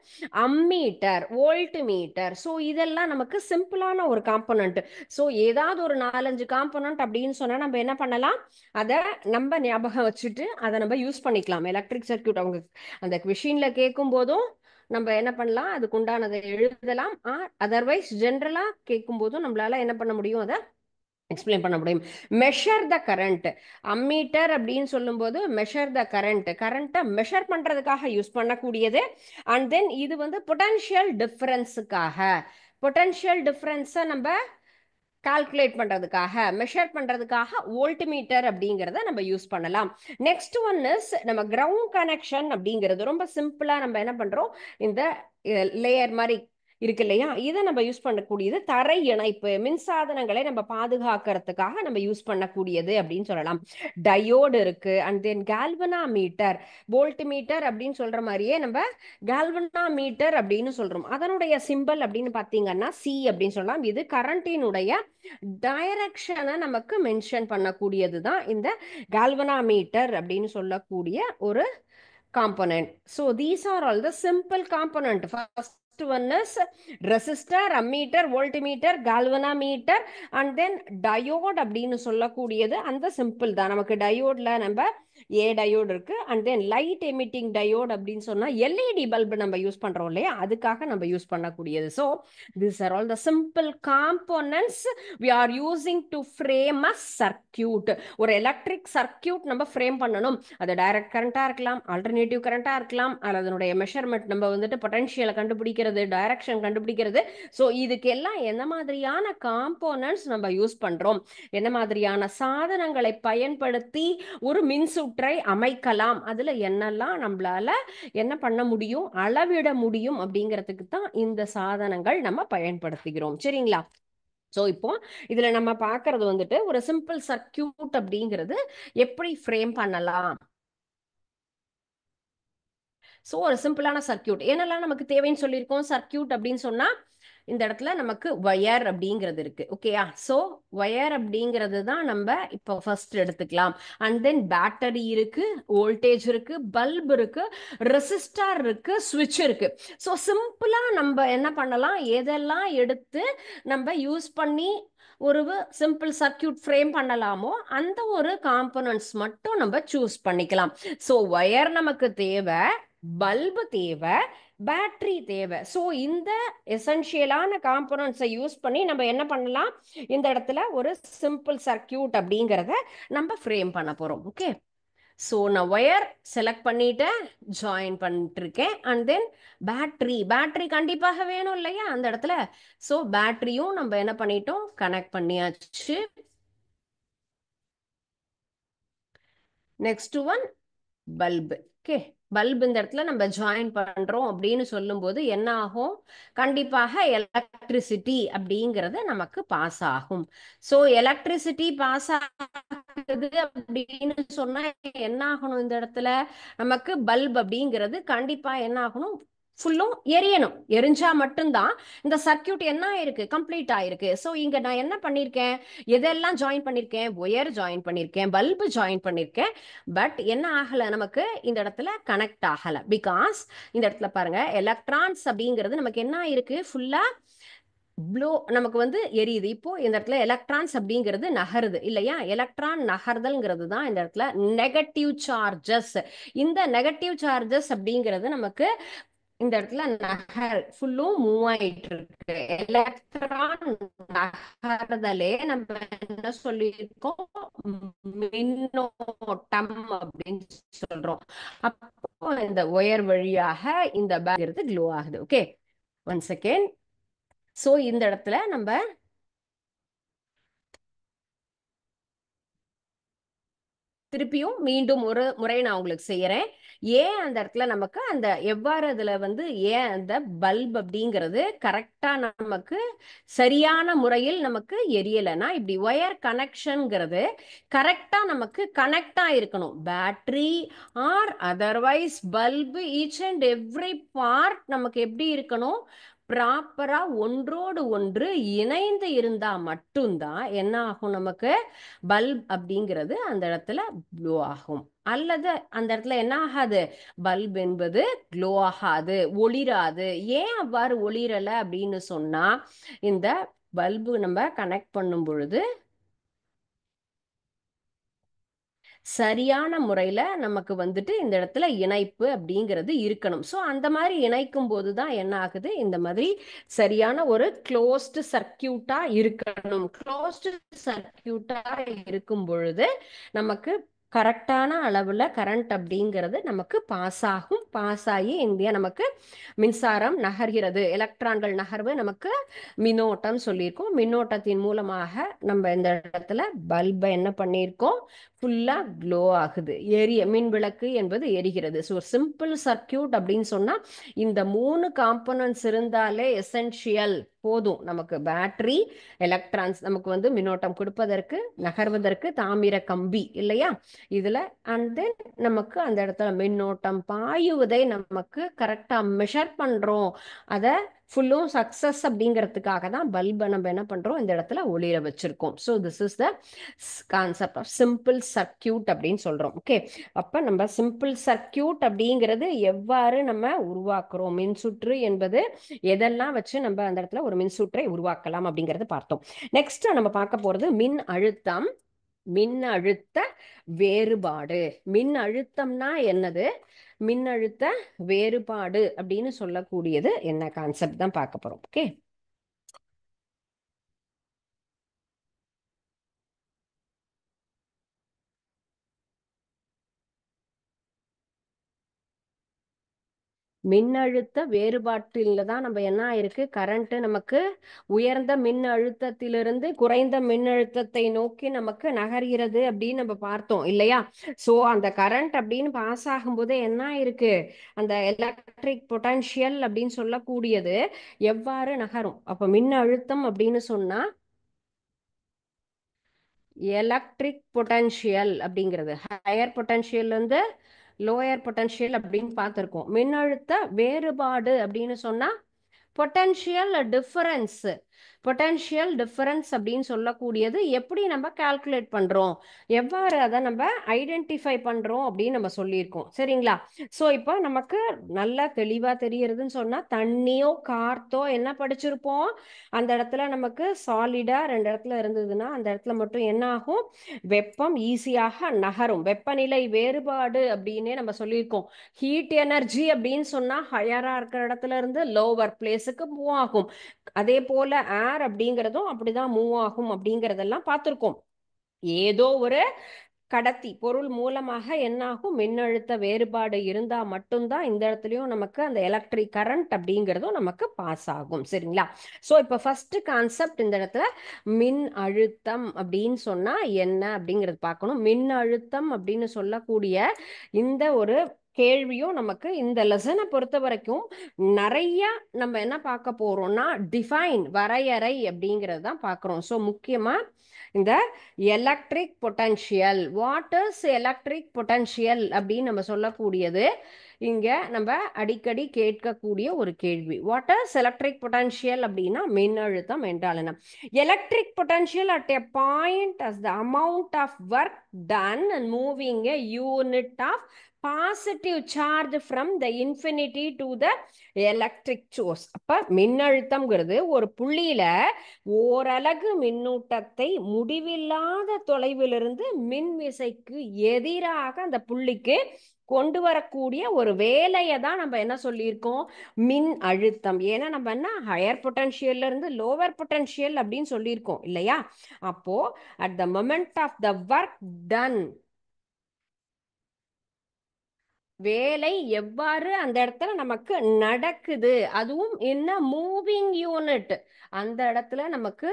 ammeter, volt metre. So இதெல்லாம் நமக்கு சிம்பிளான ஒரு காம்பனன்ட். ஸோ ஏதாவது ஒரு 4-5 காம்பனன்ட் அப்படின்னு சொன்னா நம்ம என்ன பண்ணலாம், அதை நம்ம ஞாபகம் வச்சுட்டு அதை நம்ம யூஸ் பண்ணிக்கலாம். எலக்ட்ரிக் சர்க்கியூட் அவங்க அந்த கொஷின்ல கேட்கும் போதும் நம்ம என்ன பண்ணலாம், அதுக்கு உண்டானதை எழுதலாம். அதர்வைஸ் ஜென்ரலா கேட்கும் போதும் நம்மளால என்ன பண்ண முடியும், அதை எக்ஸ்பிளைன் பண்ண முடியும். மெஷர் த கரண்ட், அம்மீட்டர் அப்படின்னு சொல்லும்போது மெஷர் த கரண்ட்டை மெஷர் பண்றதுக்காக யூஸ் பண்ணக்கூடியது. அண்ட் தென் இது பொட்டன்ஷியல் டிஃபரன்ஸுக்காக, பொட்டன்ஷியல் டிஃபரன்ஸை நம்ம கால்குலேட் பண்றதுக்காக மெஷர் பண்றதுக்காக வோல்ட் மீட்டர் அப்படிங்கிறத நம்ம யூஸ் பண்ணலாம். நெக்ஸ்ட் ஒன் இஸ் நம்ம கிரவுண்ட் கனெக்ஷன் அப்படிங்கிறது ரொம்ப சிம்பிளா நம்ம என்ன பண்றோம், இந்த லேயர் மாதிரி இருக்கு இல்லையா, இதை நம்ம யூஸ் பண்ணக்கூடியது தரை இணைப்பு, மின்சாதனங்களை நம்ம பாதுகாக்கிறதுக்காக நம்ம யூஸ் பண்ணக்கூடியது அப்படின்னு சொல்லலாம். டயோடு இருக்கு, and then galvanometer, voltmeter அப்படின்னு சொல்ற மாதிரியே நம்ம கால்வனா மீட்டர் அப்படின்னு சொல்றோம். அதனுடைய சிம்பல் அப்படின்னு பாத்தீங்கன்னா சி அப்படின்னு சொல்லலாம். இது கரண்டினுடைய டைரக்ஷனை நமக்கு மென்ஷன் பண்ணக்கூடியது தான் இந்த கால்வனா மீட்டர் அப்படின்னு சொல்லக்கூடிய ஒரு component. So these are all the simple component. First one is resistor, ammeter, voltmeter, galvanometer, and then diode அப்படின்னு சொல்லக்கூடியது அந்த சிம்பிள் தான். நமக்கு டயோட்ல நம்ம ஏ டயோடு இருக்கு, and then light emitting diode அப்படின்னு சொன்னா எல்இடி பல்பு நம்ம யூஸ் பண்றோம் இல்லையா, அதுக்காக நம்ம யூஸ் பண்ணக்கூடியது. So this are all the simple components we are using to frame a circuit. ஒரு எலக்ட்ரிக் சர்க்கியூட் நம்ம ஃப்ரேம் பண்ணணும். அது டைரக்ட் கரண்டா இருக்கலாம், ஆல்டர்னேட்டிவ் கரண்டா இருக்கலாம், அல்லது அதனுடைய மெஷர்மெண்ட் நம்ம வந்துட்டு பொட்டன்ஷியலை கண்டுபிடிக்கிறது, டைரக்ஷன் கண்டுபிடிக்கிறது. ஸோ இதுக்கு எல்லாம் என்ன மாதிரியான காம்போனன்ட்ஸ் நம்ம யூஸ் பண்றோம், என்ன மாதிரியான சாதனங்களை பயன்படுத்தி ஒரு மின்சுற்றை அமைக்கலாம், அதுல என்னெல்லாம் நம்மளால என்ன பண்ண முடியும், அளவிட முடியும் அப்படிங்கிறதுக்கு தான் இந்த சாதனங்கள் நம்ம பயன்படுத்துகிறோம். சரிங்களா? ஸோ இப்போ இதுல நம்ம பார்க்கறது வந்துட்டு ஒரு சிம்பிள் சர்க்கியூட் அப்படிங்கிறது எப்படி ஃப்ரேம் பண்ணலாம். ஸோ ஒரு சிம்பிளான சர்க்கியூட் என்னெல்லாம் நமக்கு தேவைன்னு சொல்லியிருக்கோம். சர்க்கியூட் அப்படின்னு சொன்னா இந்த இடத்துல நமக்கு வயர் அப்படிங்கிறது இருக்கு. ஓகேயா? ஸோ வயர் அப்படிங்கிறது தான் நம்ம இப்போ ஃபர்ஸ்ட் எடுத்துக்கலாம். அண்ட் தென் பேட்டரி இருக்கு, வோல்டேஜ் இருக்கு, பல்ப் இருக்கு, ரெசிஸ்டார் இருக்கு, சுவிட்ச் இருக்கு. ஸோ சிம்பிளா நம்ம என்ன பண்ணலாம், எதெல்லாம் எடுத்து நம்ம யூஸ் பண்ணி ஒரு சிம்பிள் சர்க்கியூட் ஃப்ரேம் பண்ணலாமோ அந்த ஒரு காம்போனன்ட்ஸ் மட்டும் நம்ம சூஸ் பண்ணிக்கலாம். ஸோ வயர் நமக்கு தேவை, பல்பு தேவை, பேட்டரி தேவை. ஸோ இந்த எசென்ஷியலான காம்போனன்ட்ஸை யூஸ் பண்ணி நம்ம என்ன பண்ணலாம், இந்த இடத்துல ஒரு சிம்பிள் சர்க்கியூட் அப்படிங்கிறத நம்ம ஃப்ரேம் பண்ண போறோம். ஓகே, ஸோ நான் ஒயர் செலக்ட் பண்ணிட்டேன், ஜாயின் பண்ணிட்டு இருக்கேன். அண்ட் தென் பேட்டரி கண்டிப்பாக வேணும் இல்லையா அந்த இடத்துல. ஸோ பேட்டரியும் நம்ம என்ன பண்ணிட்டோம், கனெக்ட் பண்ணியாச்சு. Next one bulb. Okay, bulb இந்த இடத்துல நம்ம ஜாயின் பண்றோம் அப்படின்னு சொல்லும்போது என்ன ஆகும், கண்டிப்பாக எலக்ட்ரிசிட்டி அப்படிங்கிறது நமக்கு பாஸ் ஆகும். ஸோ எலக்ட்ரிசிட்டி பாஸ் ஆகுது அப்படின்னு சொன்னா என்ன ஆகணும், இந்த இடத்துல நமக்கு பல்ப் அப்படிங்கிறது கண்டிப்பா என்ன ஆகணும், ஃபுல்லும் எரியணும். எரிஞ்சா மட்டும்தான் இந்த சர்க்கியூட் என்ன ஆயிருக்கு, கம்ப்ளீட் ஆயிருக்கு. ஸோ இங்க நான் என்ன பண்ணிருக்கேன், எதெல்லாம் ஜாயின் பண்ணிருக்கேன், ஒயர் ஜாயின் பண்ணிருக்கேன், பல்பு ஜாயின் பண்ணிருக்கேன். பட் என்ன ஆகல, நமக்கு இந்த இடத்துல கனெக்ட் ஆகல. பிகாஸ் இந்த இடத்துல பாருங்க, எலக்ட்ரான்ஸ் அப்படிங்கிறது நமக்கு என்ன ஆயிருக்கு, ஃபுல்லா ப்ளோ நமக்கு வந்து எரியுது. இப்போ இந்த இடத்துல எலக்ட்ரான்ஸ் அப்படிங்கிறது நகருது இல்லையா, எலக்ட்ரான் நகர்தல்ங்கிறது தான் இந்த இடத்துல நெகட்டிவ் சார்ஜஸ். இந்த நெகட்டிவ் சார்ஜஸ் அப்படிங்கிறது நமக்கு இந்த இடத்துல நகர் ஃபுல்லும் மூவ் ஆயிட்டு இருக்கு. எலக்ட்ரான் நகர்தலே நம்ம என்ன சொல்லியிருக்கோம், மின்னோட்டம் அப்படின்னு சொல்றோம். அப்போ இந்த ஒயர் வழியாக இந்த பேக் க்ளோ ஆகுது. Okay, one second. ஸோ இந்த இடத்துல நம்ம திருப்பியும் மீண்டும் ஒரு முறை நான் உங்களுக்கு செய்யறேன். ஏன் அந்த இடத்துல நமக்கு அந்த எவ்வாறு அதுல வந்து ஏன் அந்த பல்ப் அப்படிங்கிறது கரெக்டா நமக்கு சரியான முறையில் நமக்கு எரியலைன்னா, இப்படி ஒயர் கனெக்ஷன்ங்கிறது கரெக்டா நமக்கு கனெக்டா இருக்கணும். Battery or otherwise bulb each and every part நமக்கு எப்படி இருக்கணும், ப்ராப்பரா ஒன்றோடு ஒன்று இணைந்து இருந்தா மட்டும்தான் என்ன ஆகும், நமக்கு பல்ப் அப்படிங்கிறது அந்த இடத்துல க்ளோ ஆகும். அல்லது அந்த இடத்துல என்ன ஆகாது, பல்ப் என்பது க்ளோ ஆகாது, ஒளிராது. ஏன் அவ்வாறு ஒளிரல அப்படின்னு சொன்னா, இந்த பல்பு நம்ம கனெக்ட் பண்ணும் பொழுது சரியான முறையில நமக்கு வந்துட்டு இந்த இடத்துல இணைப்பு அப்படிங்கிறது இருக்கணும். ஸோ அந்த மாதிரி இணைக்கும் போது தான் என்ன ஆகுது, இந்த மாதிரி சரியான ஒரு க்ளோஸ்டு சர்க்கியூட்டா இருக்கணும். க்ளோஸ்டு சர்க்கியூட்டா இருக்கும் பொழுது நமக்கு கரெக்டான அளவுல கரண்ட் அப்படிங்கிறது நமக்கு பாஸ் ஆகும். பாஸ் ஆகி இந்தியா நமக்கு மின்சாரம் நகர்கிறது, எலக்ட்ரான்கள் நகர்வு நமக்கு மின்னோட்டம் சொல்லியிருக்கோம். மின்னோட்டத்தின் மூலமாக நம்ம இந்த இடத்துல பல்பை என்ன பண்ணியிருக்கோம், ஃபுல்லா க்ளோ ஆகுது, மின் விளக்கு என்பது எரிகிறது. ஸோ சிம்பிள் சர்க்கியூட் அப்படின்னு சொன்னா இந்த 3 காம்போனன்ட்ஸ் இருந்தாலே எசென்ஷியல் போதும். நமக்கு பேட்டரி, எலக்ட்ரான்ஸ் நமக்கு வந்து மின்னோட்டம் கொடுப்பதற்கு, நகர்வதற்கு தாமிர கம்பி இல்லையா இதுல, அண்ட் தென் நமக்கு அந்த இடத்துல மின்னோட்டம் பாயுவதை நமக்கு கரெக்டா மெஷர் பண்றோம், அதை ஃபுல்லும் சக்சஸ் அப்படிங்கிறதுக்காக தான் பல்பை நம்ம என்ன பண்றோம், இந்த இடத்துல ஒளிர வச்சிருக்கோம். So this is the concept of simple circuit அப்படின்னு சொல்றோம். ஓகே, அப்ப நம்ம சிம்பிள் சர்க்கியூட் அப்படிங்கிறது எவ்வாறு நம்ம உருவாக்குறோம், மின்சுற்று என்பது எதெல்லாம் வச்சு நம்ம அந்த இடத்துல ஒரு மின்சுற்றை உருவாக்கலாம் அப்படிங்கறது பார்த்தோம். நெக்ஸ்ட் நம்ம பார்க்க போறது மின் அழுத்தம், மின்னழுத்த வேறுபாடு. மின் அழுத்தம்னா என்னது, மின்னழுத்த வேறுபாடு அப்படின்னு சொல்லக்கூடியது என்ன கான்செப்ட் தான் பார்க்க போறோம். ஓகே, மின்னழுத்த வேறுபாட்டில் தான் நம்ம என்ன ஆயிருக்கு, கரண்ட் நமக்கு உயர்ந்த மின் அழுத்தத்திலிருந்து குறைந்த மின்னழுத்தத்தை நோக்கி நமக்கு நகர்கிறது அப்படின்னு நம்ம பார்த்தோம் இல்லையா. சோ அந்த கரண்ட் அப்படின்னு பாஸ் ஆகும்போது என்ன ஆயிருக்கு, அந்த எலக்ட்ரிக் பொட்டன்ஷியல் அப்படின்னு சொல்லக்கூடியது எவ்வாறு நகரும். அப்ப மின் அழுத்தம் அப்படின்னு சொன்னா எலக்ட்ரிக் பொட்டன்ஷியல் அப்படிங்கிறது ஹையர் பொட்டன்ஷியல் இருந்து லோயர் பொட்டன்ஷியல் அப்படின்னு பார்த்துருக்கோம். மின்னழுத்த வேறுபாடு அப்படின்னு சொன்னா பொட்டன்ஷியல் டிஃபரன்ஸ். பொட்டன்ஷியல் டிஃபரன்ஸ் அப்படின்னு சொல்லக்கூடியது எப்படி நம்ம கால்குலேட் பண்றோம், எவ்வாறு அதை நம்ம ஐடென்டிஃபை பண்றோம் அப்படின்னு நம்ம சொல்லியிருக்கோம் சரிங்களா. ஸோ இப்போ நமக்கு நல்லா தெளிவா தெரியறதுன்னு சொன்னா, தண்ணியோ காத்தோ என்ன படிச்சிருப்போம், அந்த இடத்துல நமக்கு சாலிடா ரெண்டு இடத்துல இருந்ததுன்னா அந்த இடத்துல மட்டும் என்ன ஆகும், வெப்பம் ஈஸியாக நகரும். வெப்பநிலை வேறுபாடு அப்படின்னே நம்ம சொல்லியிருக்கோம். ஹீட் எனர்ஜி அப்படின்னு சொன்னா ஹையரா இருக்கிற இடத்துல இருந்து லோவர் பிளேஸுக்கு மூவ் ஆகும். அதே போல ஏர் அப்படிங்கிறதும் அப்படிதான் மூவ் ஆகும் அப்படிங்கறதெல்லாம் பார்த்திருக்கோம். ஏதோ ஒரு கடத்தி பொருள் மூலமாக என்னாகும், மின்னழுத்த வேறுபாடு இருந்தா மட்டும்தான் இந்த இடத்துலயும் நமக்கு அந்த எலக்ட்ரிக் கரண்ட் அப்படிங்கிறதும் நமக்கு பாஸ் ஆகும் சரிங்களா. ஸோ இப்போ ஃபர்ஸ்ட் கான்செப்ட் இந்த இடத்துல மின் அழுத்தம் அப்படின்னு சொன்னா என்ன அப்படிங்கிறது பார்க்கணும். மின் அழுத்தம் அப்படின்னு சொல்லக்கூடிய இந்த ஒரு கேள்வியும் நமக்கு இந்த லெசனை பொறுத்த வரைக்கும் நிறைய நம்ம என்ன பார்க்க போறோம்னா டிஃபைன் வரையறை அப்படிங்கிறது தான் பார்க்குறோம். ஸோ முக்கியமா இந்த electric potential, what is electric potential அப்படின்னு நம்ம சொல்லக்கூடியது இங்க நம்ம அடிக்கடி கேட்கக்கூடிய ஒரு கேள்வி. வாட் இஸ் எலக்ட்ரிக் பொட்டன்ஷியல் அப்படின்னா மின்னழுத்தம் என்றால் என்ன. Electric potential at a point as the amount of work done and moving a unit of positive charge from the infinity to the electric source. அப்ப மின்னழுத்தம்ங்கிறது ஒரு புள்ளியில ஓரலகு மின்னூட்டத்தை முடிவில்லாத தொலைவிலிருந்து மின் விசைக்கு எதிராக அந்த புள்ளிக்கு கொண்டு வரக்கூடிய ஒரு வேலையை தான் நம்ம என்ன சொல்லியிருக்கோம், மின் அழுத்தம். ஏன்னா நம்ம என்ன ஹையர் பொட்டன்ஷியல்ல இருந்து லோவர் பொட்டன்ஷியல் அப்படின்னு சொல்லியிருக்கோம் இல்லையா. அப்போ at the moment of the work done, வேலை எவ்வாறு அந்த இடத்துல நமக்கு நடக்குது, அதுவும் என்ன மூவிங் யூனிட், அந்த இடத்துல நமக்கு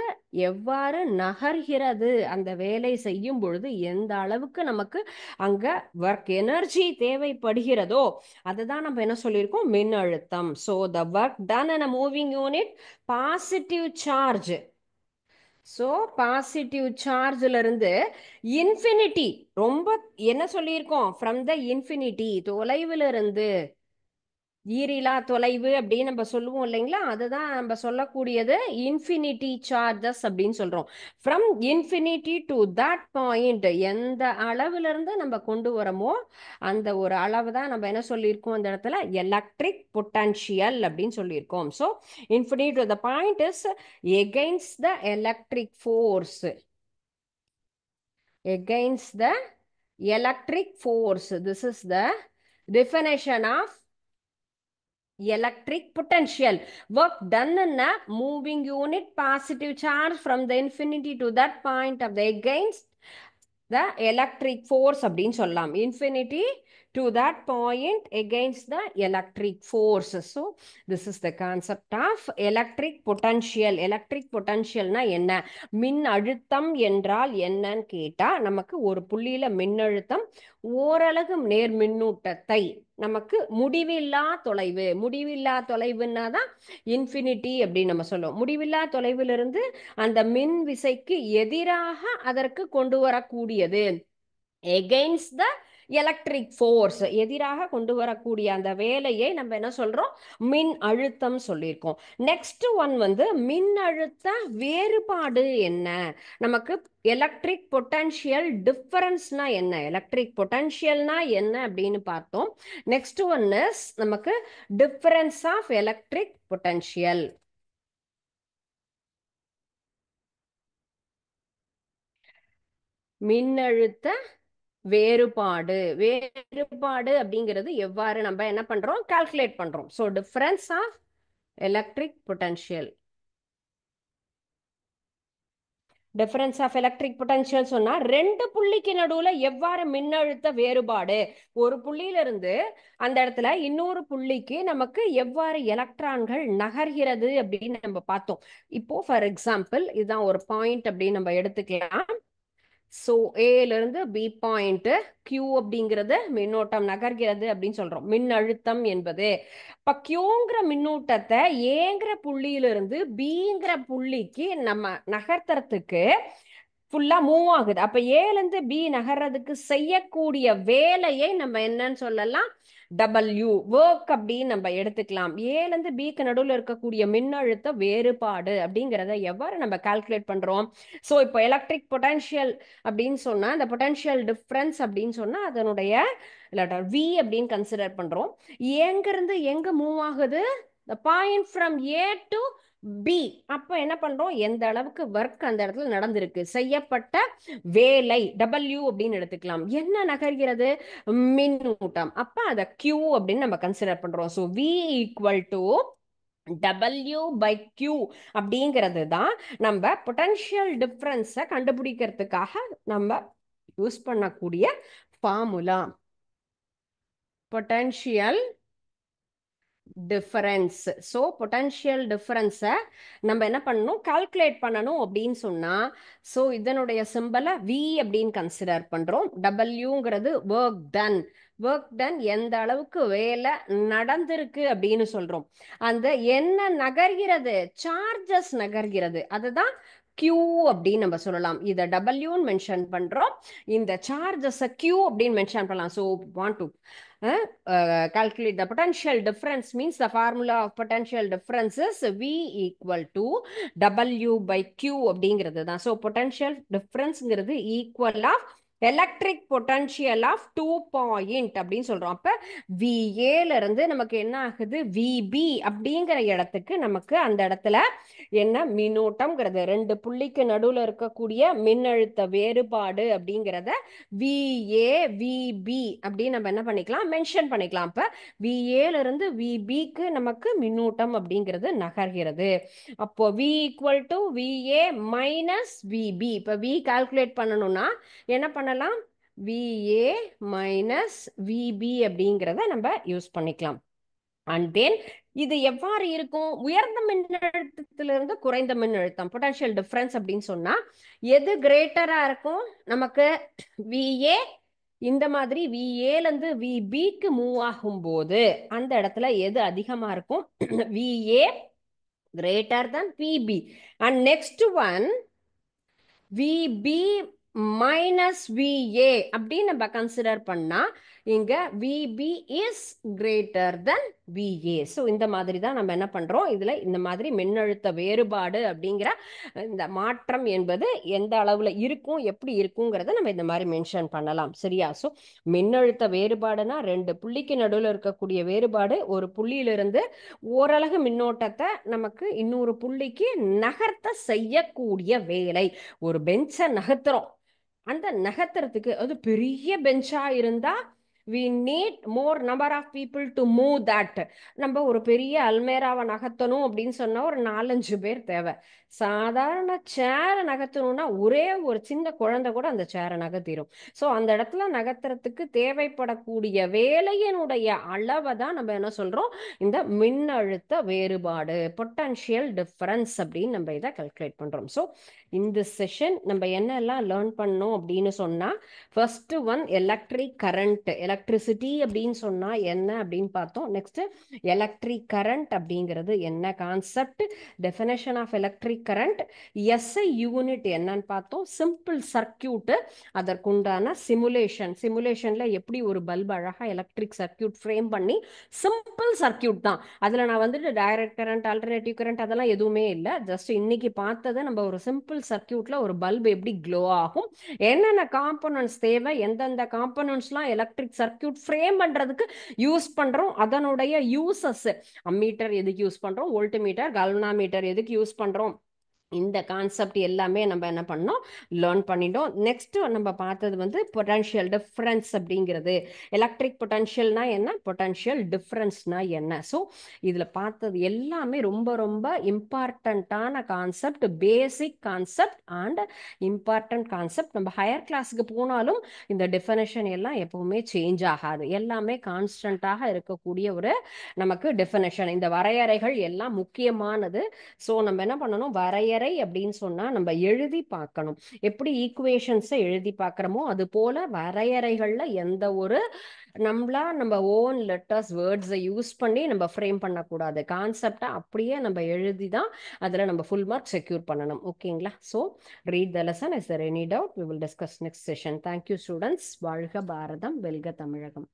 எவ்வாறு நகர்கிறது, அந்த வேலை செய்யும் பொழுது எந்த அளவுக்கு நமக்கு அங்க ஒர்க் எனர்ஜி தேவைப்படுகிறதோ அதுதான் நம்ம என்ன சொல்லியிருக்கோம், மின் அழுத்தம். So the work done in a moving unit positive charge. So positive சார்ஜ்ல இருந்து இன்ஃபினிட்டி, ரொம்ப என்ன சொல்லியிருக்கோம், ஃப்ரம் த இன்ஃபினிட்டி தொலைவில் இருந்து, ஈரிலா தொலைவு அப்படின்னு நம்ம சொல்லுவோம் இல்லைங்களா, அதுதான் நம்ம சொல்லக்கூடியது இன்ஃபினிட்டி சார்ஜஸ் அப்படின்னு சொல்றோம். From infinity to that point, எந்த அளவுல இருந்து நம்ம கொண்டு வரமோ அந்த ஒரு அளவு தான் நம்ம என்ன சொல்லியிருக்கோம் அந்த இடத்துல எலக்ட்ரிக் பொட்டன்ஷியல் அப்படின்னு சொல்லியிருக்கோம். So infinity to the point is against the electric force, against the electric force. This is the definition of electric potential. Work done in a moving unit positive charge from the infinity to that point of the against the electric force அப்படின்னு சொல்லலாம். Infinity to that point against the electric force. So this is the concept of electric potential. electric potential னா என்ன, மின் அழுத்தம் என்றால் என்னன்னு கேட்டா, நமக்கு ஒரு புள்ளியில மின்னழுத்தம் ஓரலகு நேர் மின்னூட்டத்தை நமக்கு முடிவில்லா தொலைவு, முடிவில்லா தொலைவுன்னா தான் இன்ஃபினிட்டி அப்படின்னு நம்ம சொல்லுவோம். முடிவில்லா தொலைவிலிருந்து அந்த மின் விசைக்கு எதிராக அதற்கு கொண்டு வரக்கூடியது, against the எலக்ட்ரிக் ஃபோர்ஸ், எதிராக கொண்டு வரக்கூடிய அந்த வேலையை நம்ம என்ன சொல்றோம், மின் அழுத்தம் சொல்லியிருக்கோம். நெக்ஸ்ட் ஒன் வந்து மின்னழுத்த வேறுபாடு என்ன, நமக்கு எலக்ட்ரிக் பொட்டன்ஷியல் டிஃபரன்ஸ்னா என்ன, எலக்ட்ரிக் பொட்டன்ஷியல்னா என்ன அப்படின்னு பார்த்தோம். நெக்ஸ்ட் ஒன் இஸ் நமக்கு டிஃபரன்ஸ் ஆஃப் எலக்ட்ரிக் பொட்டன்ஷியல். மின்னழுத்த வேறுபாடு, வேறுபாடு அப்படிங்கிறது எவ்வாறு நம்ம என்ன பண்றோம், கால்குலேட் பண்றோம். So difference of electric potential, difference of electric potential சொன்னா ரெண்டு புள்ளிக்கு நடுவுல எவ்வாறு மின்னழுத்த வேறுபாடு, ஒரு புள்ளியில இருந்து அந்த இடத்துல இன்னொரு புள்ளிக்கு நமக்கு எவ்வாறு எலக்ட்ரான்கள் நகர்கிறது அப்படின்னு நம்ம பார்த்தோம். இப்போ ஃபார் எக்ஸாம்பிள் இதுதான் ஒரு பாயிண்ட் அப்படின்னு நம்ம எடுத்துக்கலாம். ஸோ ஏல இருந்து பி பாயிண்ட் கியூ அப்படிங்கிறது மின்னோட்டம் நகர்கிறது அப்படின்னு சொல்றோம். மின்னழுத்தம் என்பது இப்ப கியூங்கிற மின்னூட்டத்தை ஏங்கிற புள்ளியிலிருந்து பிங்கிற புள்ளிக்கு நம்ம நகர்த்துறதுக்கு ஃபுல்லா மூவ் ஆகுது. அப்ப ஏல இருந்து பி நகர்றதுக்கு செய்யக்கூடிய வேலையை நம்ம என்னன்னு சொல்லலாம், டபிள்யூ ஒர்க் அப்படின்னு நம்ம எடுத்துக்கலாம். ஏல இருந்து பிக்கு நடுவில் இருக்கக்கூடிய மின்னழுத்த வேறுபாடு அப்படிங்கிறத எவ்வாறு நம்ம கால்குலேட் பண்றோம். ஸோ இப்போ எலக்ட்ரிக் பொட்டன்ஷியல் அப்படின்னு சொன்னா, இந்த பொட்டன்ஷியல் டிஃபரன்ஸ் அப்படின்னு சொன்னா அதனுடைய வி அப்படின்னு கன்சிடர் பண்றோம். எங்கிருந்து எங்க மூவ் ஆகுது, point from A to B. அப்ப என்ன பண்றோம், எந்த அளவுக்கு ஒர்க் அந்த இடத்துல நடந்திருக்கு, செய்யப்பட்ட வேலை டபிள்யூ அப்படின்னு எடுத்துக்கலாம். என்ன நகர்கிறது, மின்னூட்டம். அப்ப அதை கியூ அப்படின்னு நம்ம கன்சிடர் பண்றோம். So V equal to W by Q அப்படிங்கிறது தான் நம்ம பொட்டன்ஷியல் டிஃபரன்ஸை கண்டுபிடிக்கிறதுக்காக நம்ம யூஸ் பண்ணக்கூடிய formula. Potential difference. So potential டிஃபரன்ஸை நம்ம என்ன பண்ணணும், கால்குலேட் பண்ணணும் அப்படின்னு சொன்னா, ஸோ இதனுடைய சிம்பலை வி அப்படின்னு கன்சிடர் பண்றோம். டபிள்யூங்கிறது ஒர்க் டன், ஒர்க் டன் எந்த அளவுக்கு வேலை நடந்திருக்கு அப்படின்னு சொல்றோம். அந்த என்ன நகர்கிறது, சார்ஜஸ் நகர்கிறது, அதுதான் கியூ அப்படின்னு நம்ம சொல்லலாம். இதை டபிள்யூன்னு மென்ஷன் பண்றோம், இந்த சார்ஜஸ் கியூ அப்படின்னு மென்ஷன் பண்ணலாம். So want to calculate the potential difference means the formula of potential difference is V equal to W by Q அப்படிங்கிறது தான். So potential differenceங்கிறது equal of electric potential of 2 point அப்படின்னு சொல்றோம். அப்ப VA இருந்து நமக்கு என்ன ஆகுது, VB அப்படிங்கிற இடத்துக்கு நமக்கு அந்த இடத்துல என்ன மின்னோட்டம்ங்கிறது, ரெண்டு புள்ளிக்கு நடுவில் இருக்கக்கூடிய மின்னழுத்த வேறுபாடு அப்படிங்கிறத VA VB அப்படின்னு நம்ம என்ன பண்ணிக்கலாம், மென்ஷன் பண்ணிக்கலாம். அப்ப VA இருந்து VBக்கு நமக்கு மின்னூட்டம் அப்படிங்கிறது நகர்கிறது. அப்போ V equal to VA minus VB. இப்போ V கால்குலேட் பண்ணணும்னா என்ன பண்ணலாம், VA மைனஸ் VB அப்படிங்கிறத நம்ம யூஸ் பண்ணிக்கலாம். அண்ட் தென் இது எவ்வாறு இருக்கும், உயர்ந்த மின்னழுத்தத்திலிருந்து குறைந்த மின்னழுத்தம் பொட்டன்ஷியல் டிஃபரன்ஸ் அப்படின்னு சொன்னா எது கிரேட்டரா இருக்கும், நமக்கு VA இந்த மாதிரி VAல இருந்து VBக்கு மூவ் ஆகும் போது அந்த இடத்துல எது அதிகமா இருக்கும், VA greater than VB. And next one VB minus VA அப்படின்னு நம்ம கன்சிடர் பண்ணா இங்க VB is greater than VA. So இந்த மாதிரி தான் நம்ம என்ன பண்றோம், இதுல இந்த மாதிரி மின்னழுத்த வேறுபாடு அப்படிங்கிற இந்த மாற்றம் என்பது எந்த அளவுல இருக்கும், எப்படி இருக்குங்கிறத நம்ம இந்த மாதிரி மென்ஷன் பண்ணலாம். சரியா? ஸோ மின்னழுத்த வேறுபாடுனா ரெண்டு புள்ளிக்கு நடுவில் இருக்கக்கூடிய வேறுபாடு, ஒரு புள்ளியிலிருந்து ஓரளவு மின்னோட்டத்தை நமக்கு இன்னொரு புள்ளிக்கு நகர்த்த செய்யக்கூடிய வேலை. ஒரு பெஞ்சை நகர்த்துறோம், அந்த நகர்த்துறதுக்கு அது பெரிய பெஞ்சா இருந்தா we need more number of people to move that. நம்ம ஒரு பெரிய அல்மேராவை நகர்த்தணும் அப்படின்னு சொன்னா ஒரு 4-5 பேர் தேவை. சாதாரண சேரை நகர்த்தணும்னா ஒரே ஒரு சின்ன குழந்தை கூட அந்த சேரை நகர்த்திடும். ஸோ அந்த இடத்துல நகர்த்துறதுக்கு தேவைப்படக்கூடிய வேலையினுடைய அளவை தான் நம்ம என்ன சொல்றோம், இந்த மின்னழுத்த வேறுபாடு பொட்டன்ஷியல் டிஃபரன்ஸ் அப்படின்னு நம்ம இதை கால்குலேட் பண்றோம். ஸோ இந்த செஷன் நம்ம என்னெல்லாம் லேர்ன் பண்ணோம் அப்படின்னு சொன்னா, first one electric current. Electricity அப்படின்னு சொன்னா என்ன அப்படின்னு பார்த்தோம். நெக்ஸ்ட் எலக்ட்ரிக் கரண்ட் அப்படிங்கிறது என்ன concept, definition of electric current, SI unit என்னன்னு பார்த்தோம். சிம்பிள் சர்க்கியூட், அதற்குண்டான சிமுலேஷன்ல எப்படி ஒரு பல்ப் அழகா எலக்ட்ரிக் சர்க்கியூட் ஃப்ரேம் பண்ணி, சிம்பிள் சர்க்கியூட் தான். அதுல நான் வந்துட்டு டைரக்ட் கரண்ட், ஆல்டர்னேட்டிவ் கரண்ட் அதெல்லாம் எதுவுமே இல்லை. ஜஸ்ட் இன்னைக்கு பார்த்ததை நம்ம ஒரு சிம்பிள் சர்க்கியூட்ல ஒரு பல்ப் எப்படி க்ளோ ஆகும், என்னென்ன காம்பனன்ட்ஸ் தேவை, எந்தெந்த காம்பனன்ட்ஸ்லாம் எலக்ட்ரிக் சர்க்கியூட் ஃப்ரேம் பண்றதுக்கு யூஸ் பண்றோம், அதனுடைய யூசஸ், அம்மீட்டர் எதுக்கு யூஸ் பண்றோம், வோல்ட்மீட்டர், கல்வனாமீட்டர் எதுக்கு யூஸ் பண்றோம், இந்த கான்செப்ட் எல்லாமே நம்ம என்ன பண்ணோம், லேர்ன் பண்ணிட்டோம். நெக்ஸ்ட் நம்ம பார்த்தது வந்து பொட்டன்ஷியல் டிஃபரன்ஸ் அப்படிங்கிறது. எலக்ட்ரிக் பொட்டன்ஷியல்னா என்ன, பொட்டன்ஷியல் டிஃபரன்ஸ்னா என்ன. ஸோ இதில் பார்த்தது எல்லாமே ரொம்ப ரொம்ப இம்பார்ட்டண்ட்டான concept, basic concept and important concept. நம்ம ஹையர் கிளாஸுக்கு போனாலும் இந்த டெஃபினேஷன் எல்லாம் எப்பவுமே சேஞ்ச் ஆகாது, எல்லாமே கான்ஸ்டன்ட்டாக இருக்கக்கூடிய ஒரு நமக்கு டெஃபினேஷன். இந்த வரையறைகள் எல்லாம் முக்கியமானது. ஸோ நம்ம என்ன பண்ணணும், வரையறை அப்படின்னு சொன்னா நம்ம எழுதி பார்க்கணும். எப்படி ஈக்குவேஷன்ஸை எழுதி பார்க்குறோமோ அது போல வரையறைகள்ல எந்த ஒரு நம்ம ஓன் லெட்டர்ஸ் வேர்ட்ஸை யூஸ் பண்ணி நம்ம ஃப்ரேம் பண்ணக்கூடாது. கான்செப்டை அப்படியே நம்ம எழுதி தான் அதில் நம்ம ஃபுல் மார்க் செக்யூர் பண்ணணும். ஓகேங்களா? So read the lesson. Is there any doubt? We will discuss next session. Thank you students. வாழ்க பாரதம், வெல்க தமிழகம்.